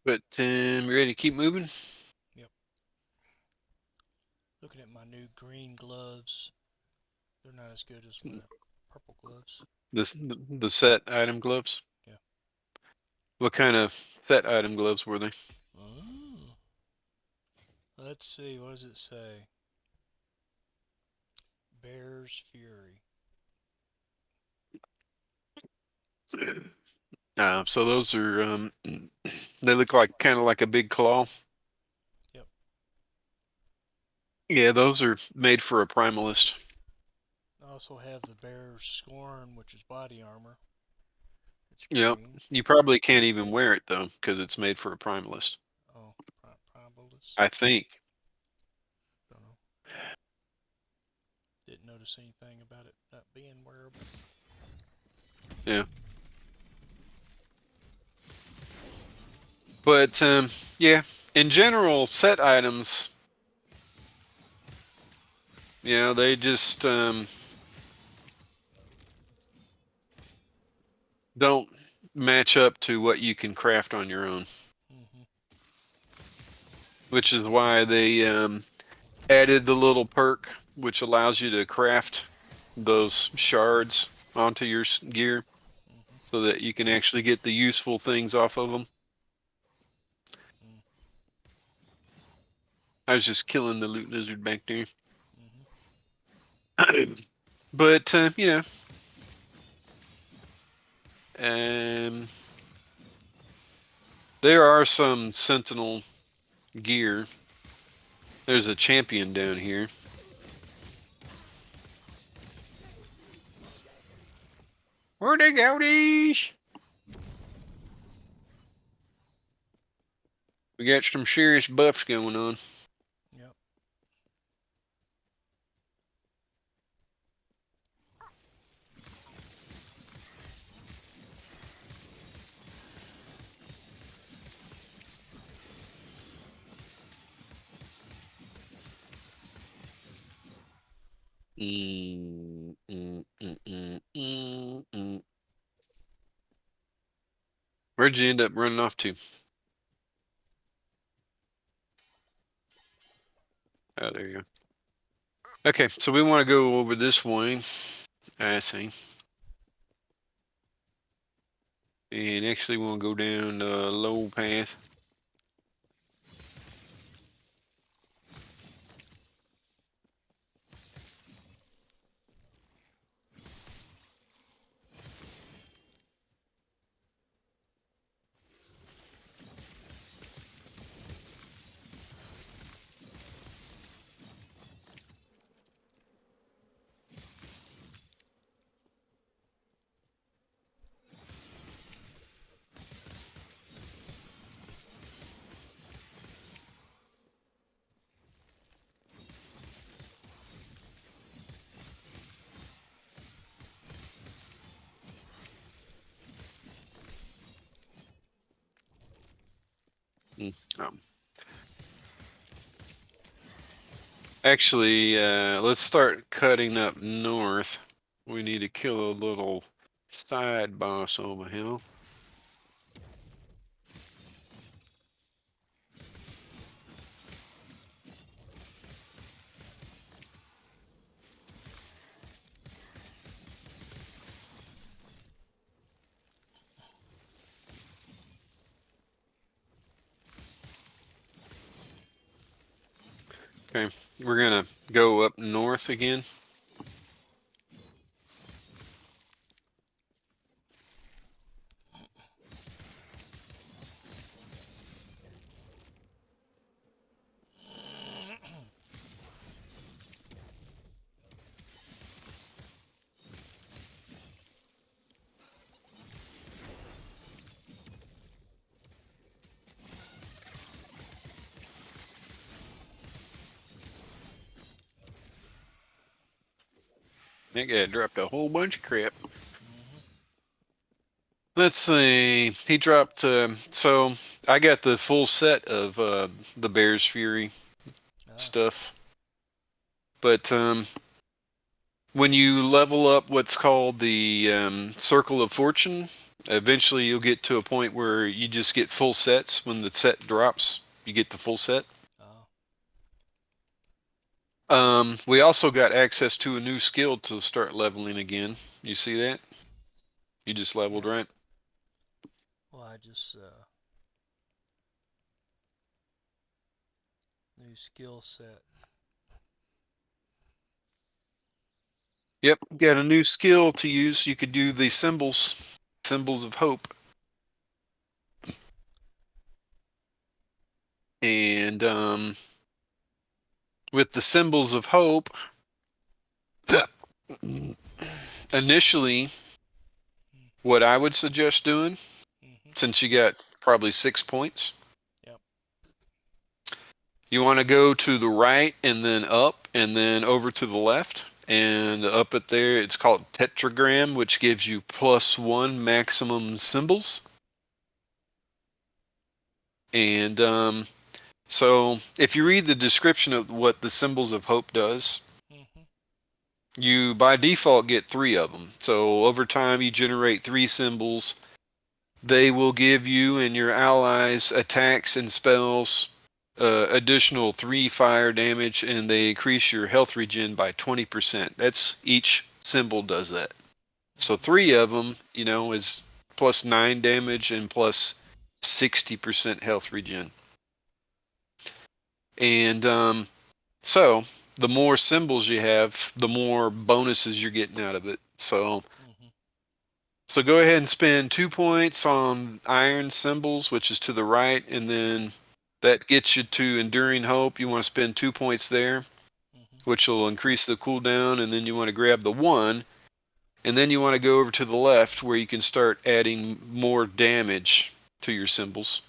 But you ready to keep moving? Yep. Looking at my new green gloves. They're not as good as my purple gloves. The set item gloves. Yeah. What kind of set item gloves were they? Oh. Let's see. What does it say? Bear's Fury. So those are they look like kind of like a big claw. Yep. Yeah, those are made for a primalist. I also have the Bear's Scorn, which is body armor. It's Yep. green. You probably can't even wear it though, because it's made for a primalist. Oh, Primalist. I think. Don't know. Didn't notice anything about it not being wearable. Yeah. But yeah, in general, set items, they just don't match up to what you can craft on your own, Mm-hmm. which is why they added the little perk which allows you to craft those shards onto your gear Mm-hmm. so that you can actually get the useful things off of them. Mm. I was just killing the loot lizard back there. Mm-hmm. But um, there are some sentinel gear. There's a champion down here. Where'd they go, these? We got some serious buffs going on. Yep. Mm, mm, mm, mm, mm, mm. Where'd you end up running off to? Oh, there you go. Okay, so we want to go over this way. I see. And actually, we want to go down the low path. Mm, Um, Actually, let's start cutting up north. We need to kill a little side boss over here. Okay, we're gonna go up north again. That guy dropped a whole bunch of crap. Mm-hmm. Let's see. He dropped. So I got the full set of the Bears Fury Ah. stuff, but when you level up what's called the Circle of Fortune, eventually you'll get to a point where you just get full sets. When the set drops, you get the full set. Oh. We also got access to a new skill to start leveling again. You see that? You just leveled, Yeah. right? Well, I just new skill set. Yep, got a new skill to use. You could do the symbols of hope. And with the symbols of hope, initially, what I would suggest doing, Mhm. since you got probably 6 points, Yep. you want to go to the right and then up and then over to the left. And up at there, it's called tetragram, which gives you +1 maximum symbols. And so if you read the description of what the symbols of hope does, Mhm. you by default get 3 of them. So over time, you generate 3 symbols. They will give you and your allies attacks and spells, additional 3 fire damage, and they increase your health regen by 20%. That's each symbol does that. So Mhm. 3 of them, is +9 damage and plus 60% health regen. And so the more symbols you have, the more bonuses you're getting out of it. Mhm. So go ahead and spend 2 points on iron symbols, which is to the right, and then that gets you to enduring hope. You want to spend 2 points there, Mhm. which will increase the cooldown, and then you want to grab the one, and then you want to go over to the left where you can start adding more damage to your symbols.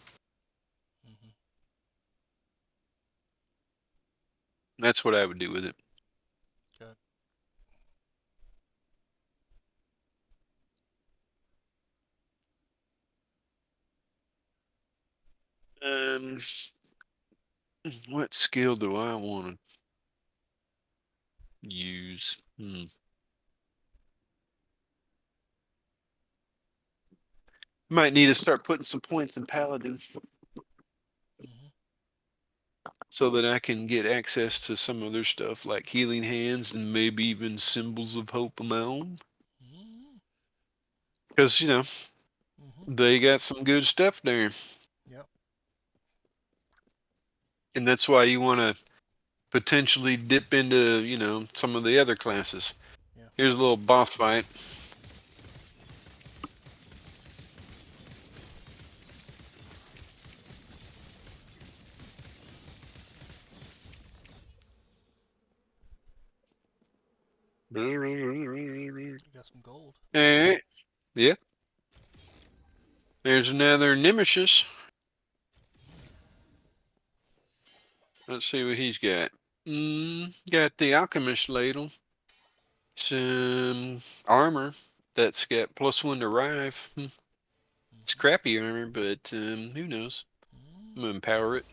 Mhm. That's what I would do with it. Good. Um, what skill do I want to use? Might need to start putting some points in Paladin Mhm. so that I can get access to some other stuff like healing hands and maybe even symbols of hope of my own. Mhm. Because, Mhm. they got some good stuff there. Yep. And that's why you want to potentially dip into, some of the other classes. Yeah. Here's a little boss fight. You got some gold. Alright. Yeah. There's another Nemesis. Mm. Let's see what he's got. Got the Alchemist Ladle. Some armor that's got +1 to Rive. It's Mhm. crappy armor, but who knows? I'm Mm. gonna empower it.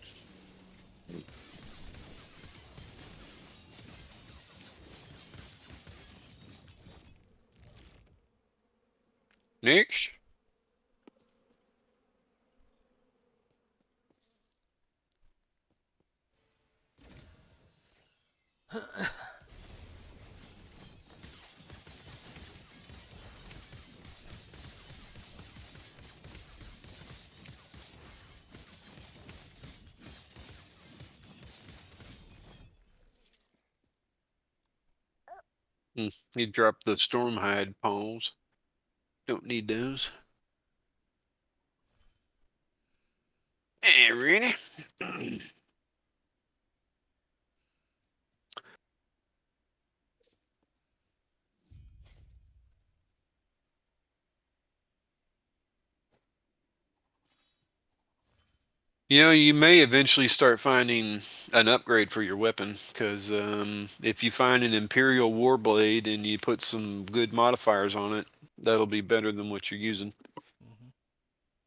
Next. He dropped the Stormhide poles. Don't need those. Hey, really? You may eventually start finding an upgrade for your weapon, because if you find an Imperial Warblade and you put some good modifiers on it, that'll be better than what you're using.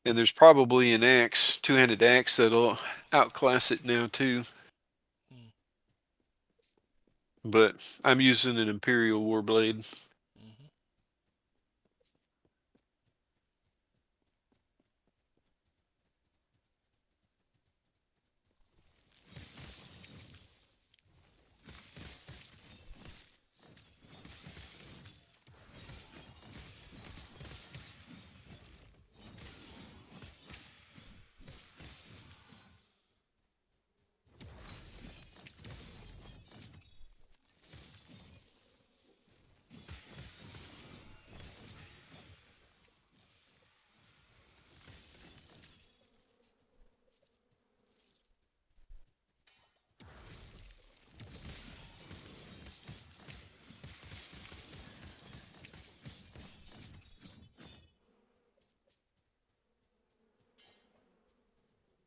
And there's probably an axe, two-handed axe that'll outclass it now too. Mm. But I'm using an Imperial Warblade. Mhm.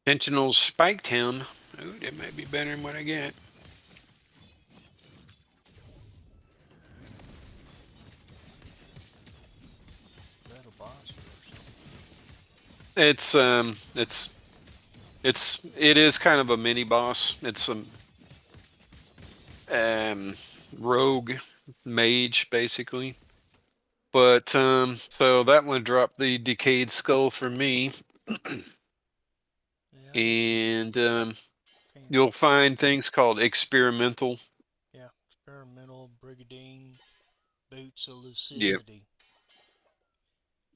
Sentinel's Spiketown. Ooh, that might be better than what I got. Is that a boss or something? It is kind of a mini boss. It's a um rogue mage basically. But so that one dropped the decayed skull for me. Yeah, I need some And fancy. you'll find things called experimental. Yeah, experimental brigadine boots of Yeah, lucidity.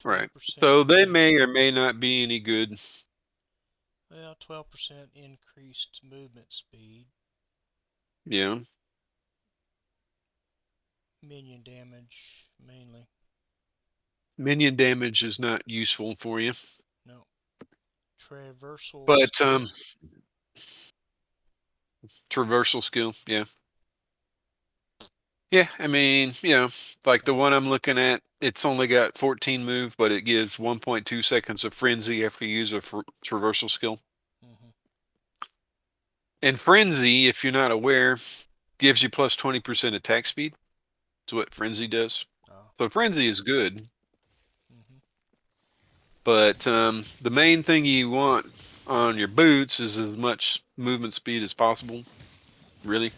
right. 12% So they in. may or may not be any good. Well, 12% increased movement speed. Yeah. Minion damage mainly. Minion damage is not useful for you. No. Traversal But skill. traversal skill, yeah. Yeah, I mean, like the Yeah. one I'm looking at, it's only got 14 move, but it gives 1.2 seconds of frenzy after you use a traversal skill. Mhm. And frenzy, if you're not aware, gives you plus 20% attack speed. That's what frenzy does. Oh. So frenzy is good, Mhm. but the main thing you want on your boots is as much movement speed as possible. Really, Yep.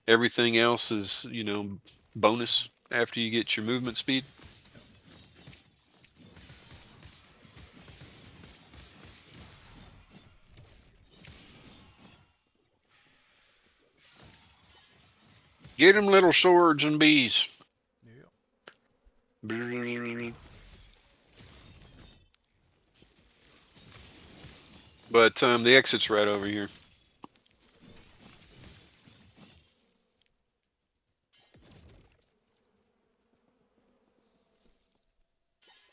everything else is bonus Mhm. after you get your movement speed. Yep. Get them little swords and bees. Yep. But the exit's right over here.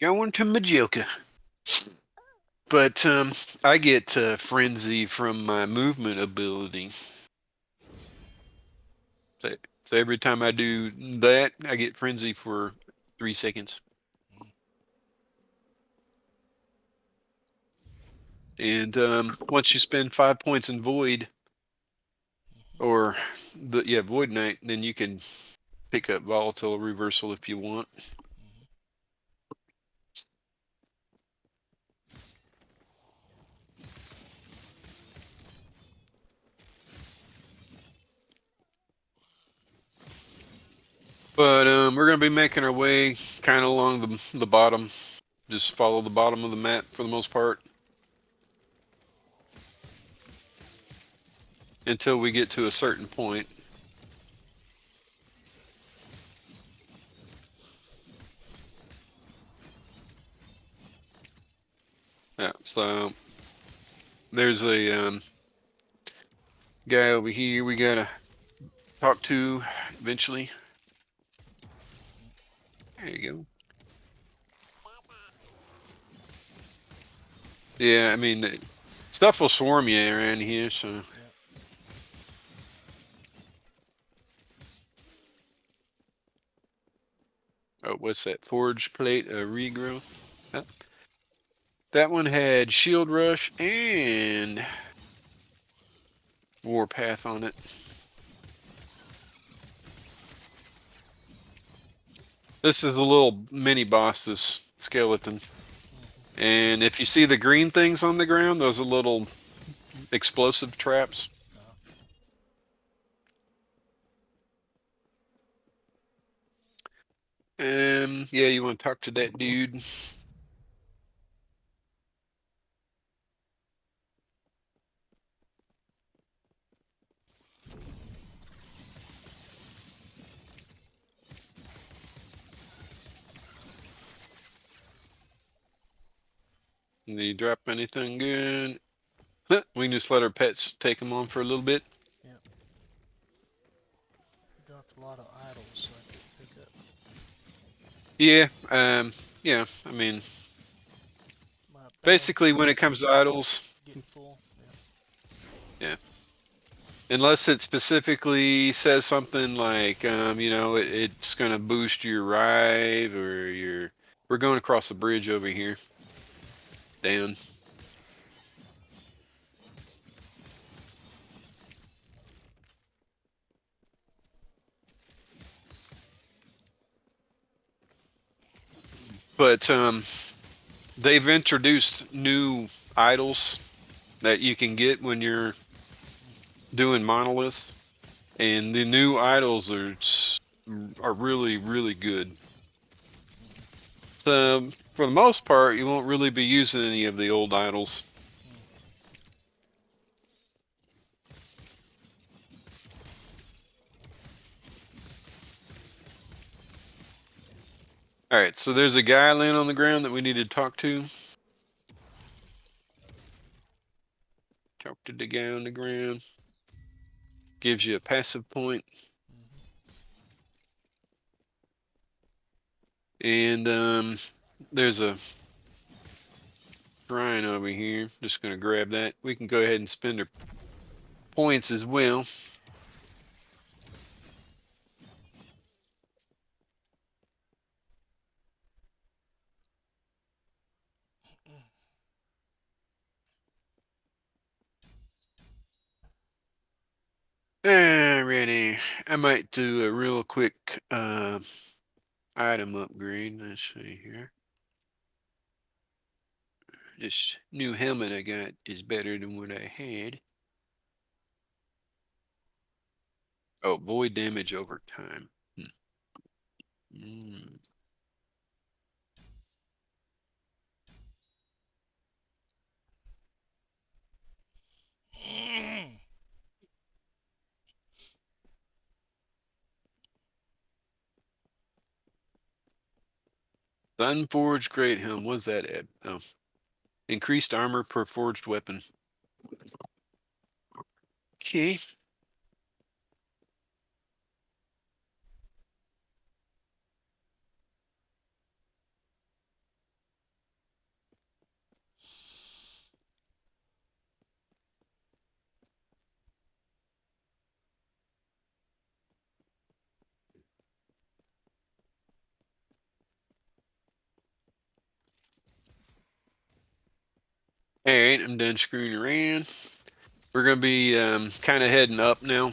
Going to Majilka. But I get frenzy from my movement ability. So every time I do that, I get frenzy for 3 seconds. Mm. And once you spend 5 points in Void, Mhm. or Void Knight, then you can pick up Volatile Reversal if you want. Mhm. But we're going to be making our way kind of along the bottom. Just follow the bottom of the map for the most part until we get to a certain point. Yeah, so there's a guy over here we gotta talk to eventually. Mhm. There you go. Yeah, I mean, stuff will swarm you around here, so. Yep. Oh, what's that? Forge plate, regrowth. Oh, that one had shield rush and warpath on it. This is a little mini boss, this skeleton. Mhm. And if you see the green things on the ground, those are little explosive traps. Uh, Yeah, you want to talk to that dude? Did he drop anything good? We can just let our pets take them on for a little bit. yeah. We dropped a lot of idols, so I couldn't pick up. Yeah, yeah. I mean, My basically, basket when it comes to idols, getting full. Yeah. yeah. Unless it specifically says something like, it's going to boost your rive or your. We're going across the bridge over here. Down. But they've introduced new idols that you can get when you're doing monoliths, and the new idols are really really good. So for the most part, you won't really be using any of the old idols. Mm. All right, so there's a guy laying on the ground that we need to talk to. Talk to the guy on the ground. Gives you a passive point, Mm-hmm. and there's a shrine over here. Just gonna grab that. We can go ahead and spend our points as well. Mm. Alrighty, I might do a real quick item upgrade. Let's see here. This new helmet I got is better than what I had. Oh, void damage over time. Hmm. Mm. Mm. Unforged Great Helm. What's that at? Oh, increased armor per forged weapon. Okay. All right, I'm done screwing around. We're gonna be kind of heading up now.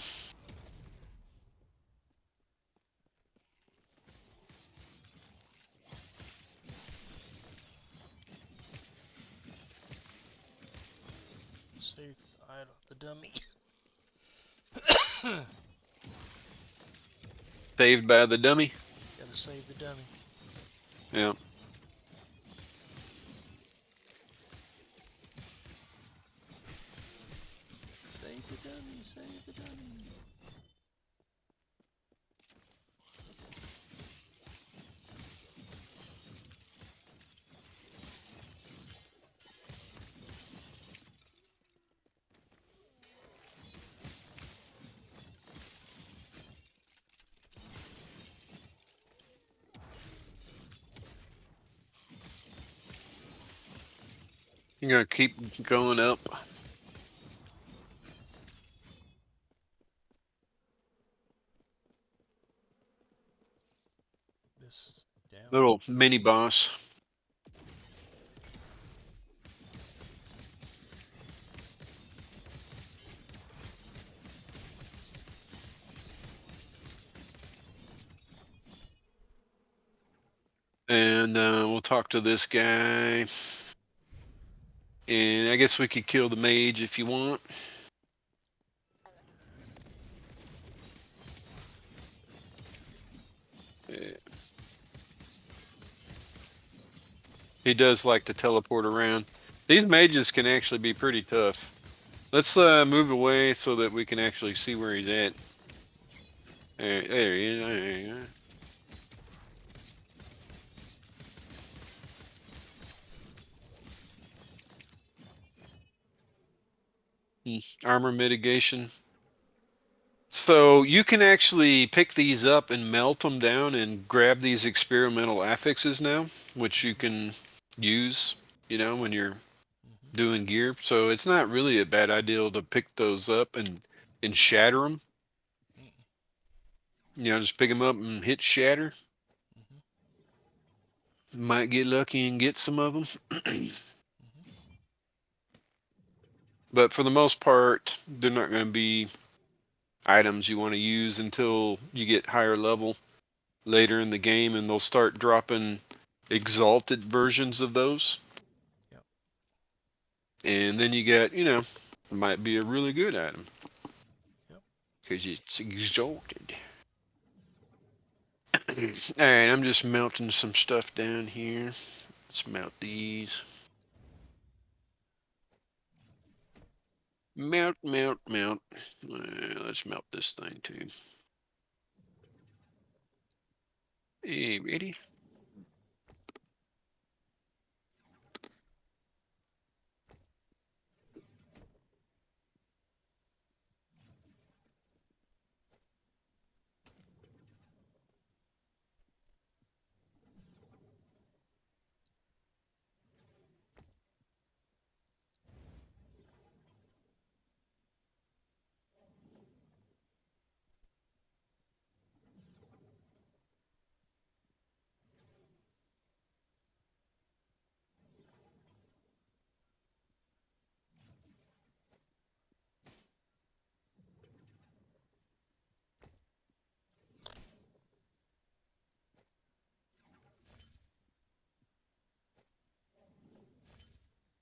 Save the idol, the dummy. Saved by the dummy. Gotta save the dummy. Yeah. Save the dummy. Save the dummy. You're gonna keep going up. This down. Little mini boss. And we'll talk to this guy. And I guess we could kill the mage if you want. Uh, He does like to teleport around. These mages can actually be pretty tough. Let's move away so that we can actually see where he's at. There he is. There he is. Armor mitigation. So you can actually pick these up and melt them down and grab these experimental affixes now, which you Mhm. can use, when you're Mhm. doing gear. So it's not really a bad idea to pick those up and shatter them. Mhm. Just pick them up and hit shatter. Mhm. Might get lucky and get some of them. Mhm. But for the most part, they're not going to be items you want to use until you get higher level later in the game, and they'll start dropping exalted versions of those. Yep. And then you get, might be a really good item Yep. because it's exalted. All right, I'm just melting some stuff down here. Let's melt these. Melt, melt, melt. Let's melt this thing too. Hey, ready?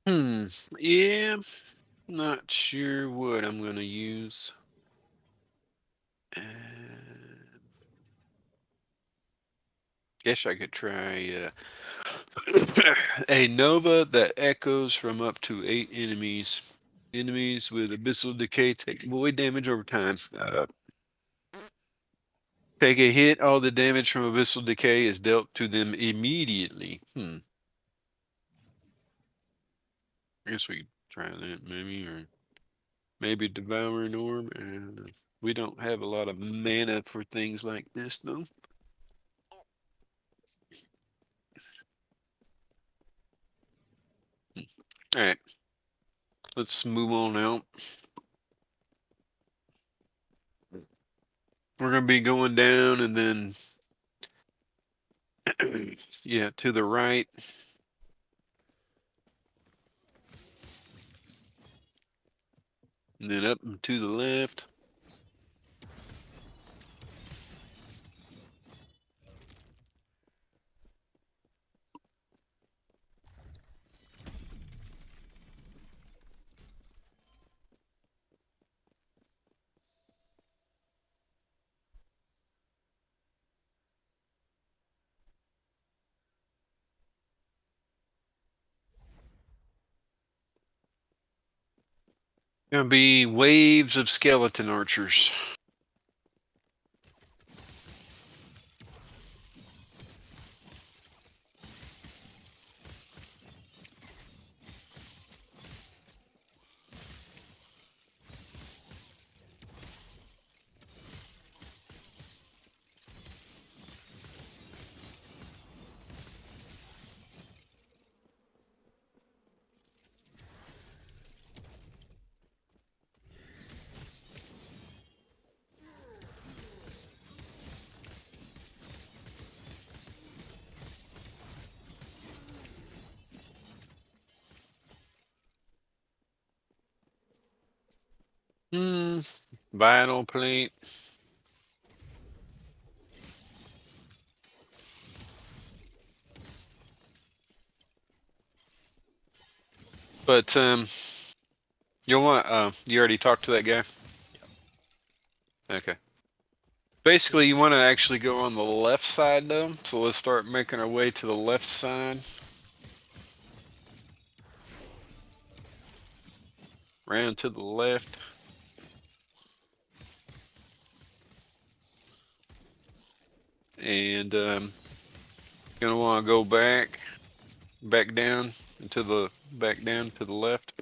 Hmm. Yeah, not sure what I'm gonna use. Uh, guess I could try a Nova that echoes from up to 8 enemies. Enemies with abyssal decay take void damage over time. Take a hit, all the damage from abyssal decay is dealt to them immediately. I guess we could try that maybe, or maybe devouring orb. And we don't have a lot of mana for things like this though. All right, let's move on out. We're gonna be going down and then yeah, to the right. And then up and to the left. Gonna be waves of skeleton archers. Hmm. Vital plate. But you'll want you already talked to that guy. Yep. Okay. Good. Basically, you want to actually go on the left side though. So let's start making our way to the left side. Round to the left. And gonna want to go back down into the back down to the left.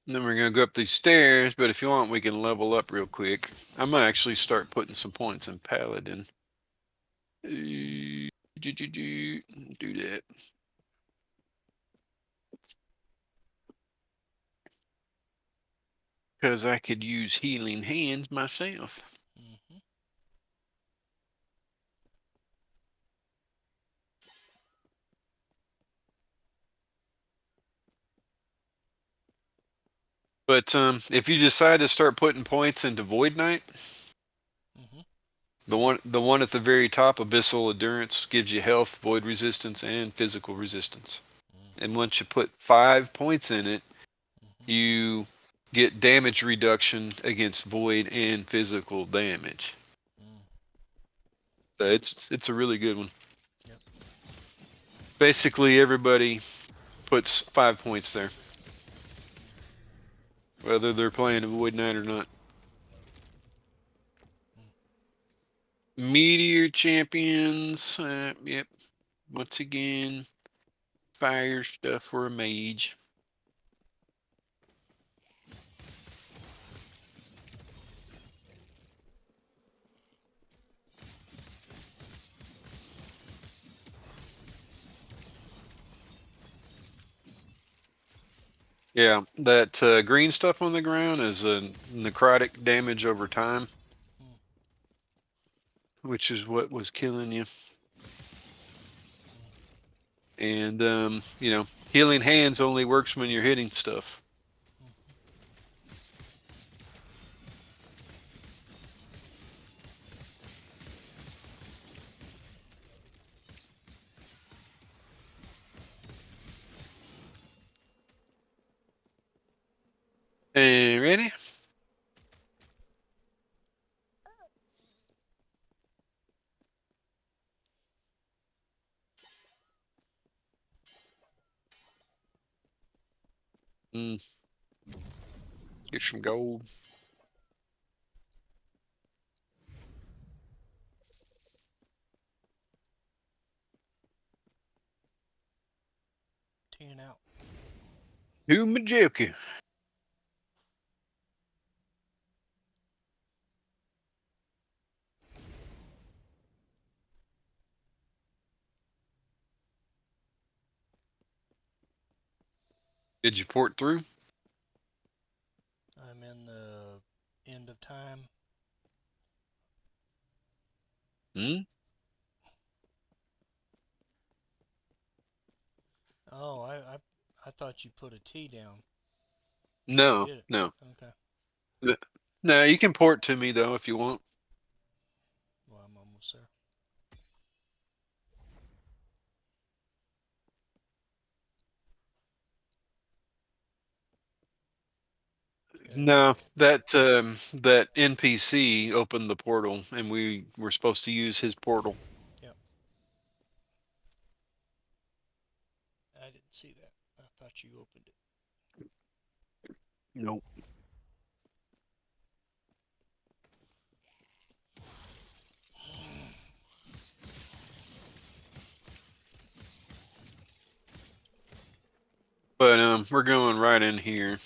And then we're gonna go up these stairs, but if you want, we can level up real quick. I'm gonna actually start putting some points in Paladin. Do that. Because I could use healing hands myself. Mhm. But if you decide to start putting points into Void Knight, Mhm. the one at the very top, Abyssal Endurance, gives you health, void resistance, and physical resistance. Mm. And once you put 5 points in it, Mhm. you get damage reduction against void and physical damage. Mm. So it's a really good one. Yep. Basically, everybody puts 5 points there, whether they're playing a Void Knight or not. Mm. Meteor champions. Yep. Once again, fire stuff for a mage. Yeah, that green stuff on the ground is a necrotic damage over time, Mm. which is what was killing you. Mm. And healing hands only works when you're hitting stuff. Mhm. Hey, ready? Mm, get some gold. 10 out. Who Majoka? Did you port through? I'm in the end of time. Hmm? Oh, I thought you put a T down. You No, did it. no. Okay. Th- No, you can port to me though if you want. Well, I'm almost there. Okay. No, that NPC opened the portal, and we were supposed to use his portal. Yep. I didn't see that. I thought you opened it. Nope. But we're going right in here,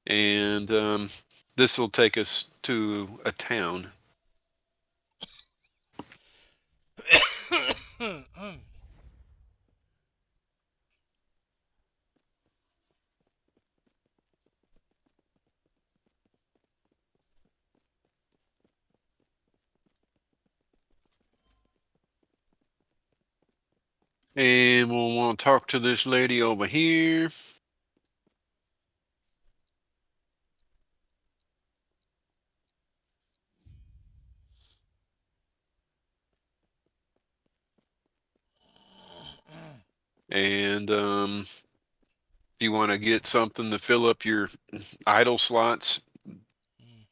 and this will take us to a town. And we'll want to talk to this lady over here. And if you want to get something to fill up your idle slots, Mm.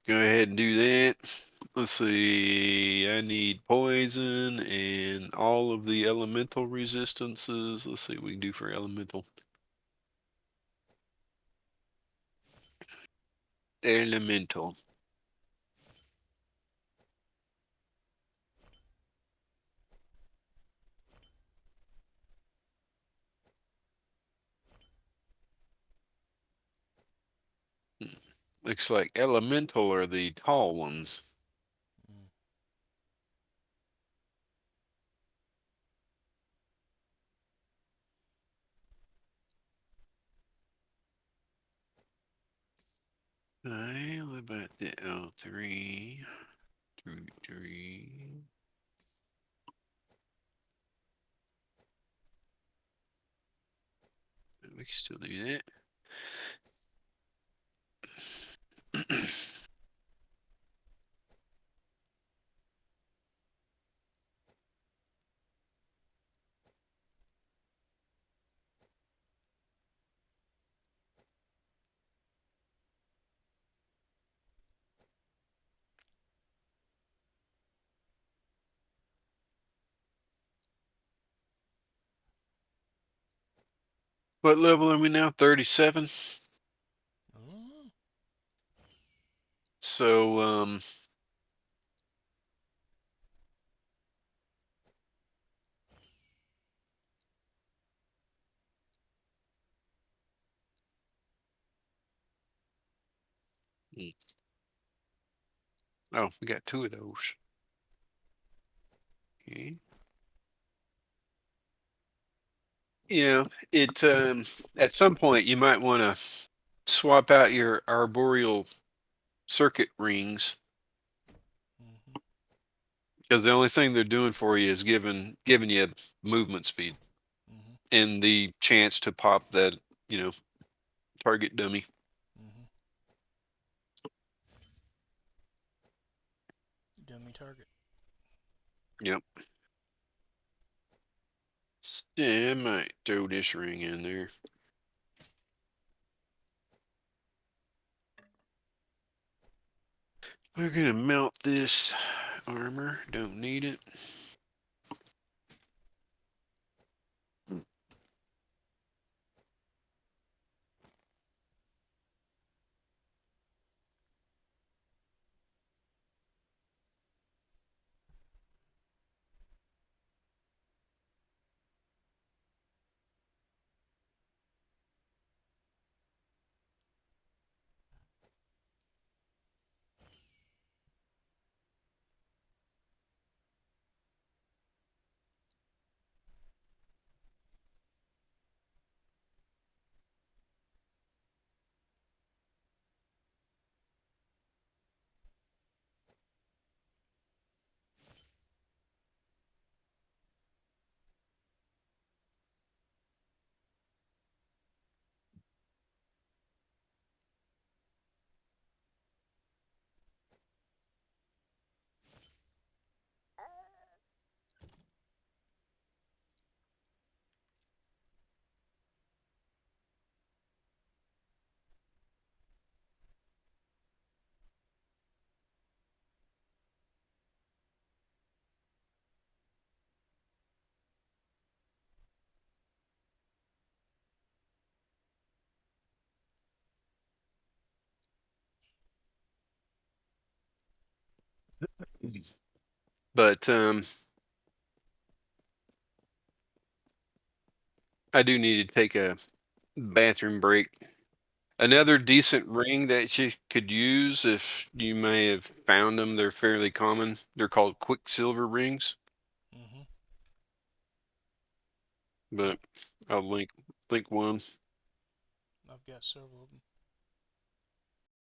go ahead and do that. Let's see. I need poison and all of the elemental resistances. Let's see what we can do for elemental. Elemental. Hmm. Looks like elemental are the tall ones. Mm. Okay, what about the L3? Three. We can still do that. What level are we now? 37. Mm. So, oh, we got two of those. Okay. It at some point you might want to swap out your arboreal circuit rings Mhm. because the only thing they're doing for you is giving you movement speed Mhm. and the chance to pop that, you know, target dummy. Mhm. Dummy target. Yep. Yeah, I might throw this ring in there. We're gonna melt this armor. Don't need it. But I do need to take a bathroom break. Another decent ring that you could use if you may have found them. They're fairly common. They're called Quicksilver rings, Mhm. but Yep. I'll link one. I've got several of them.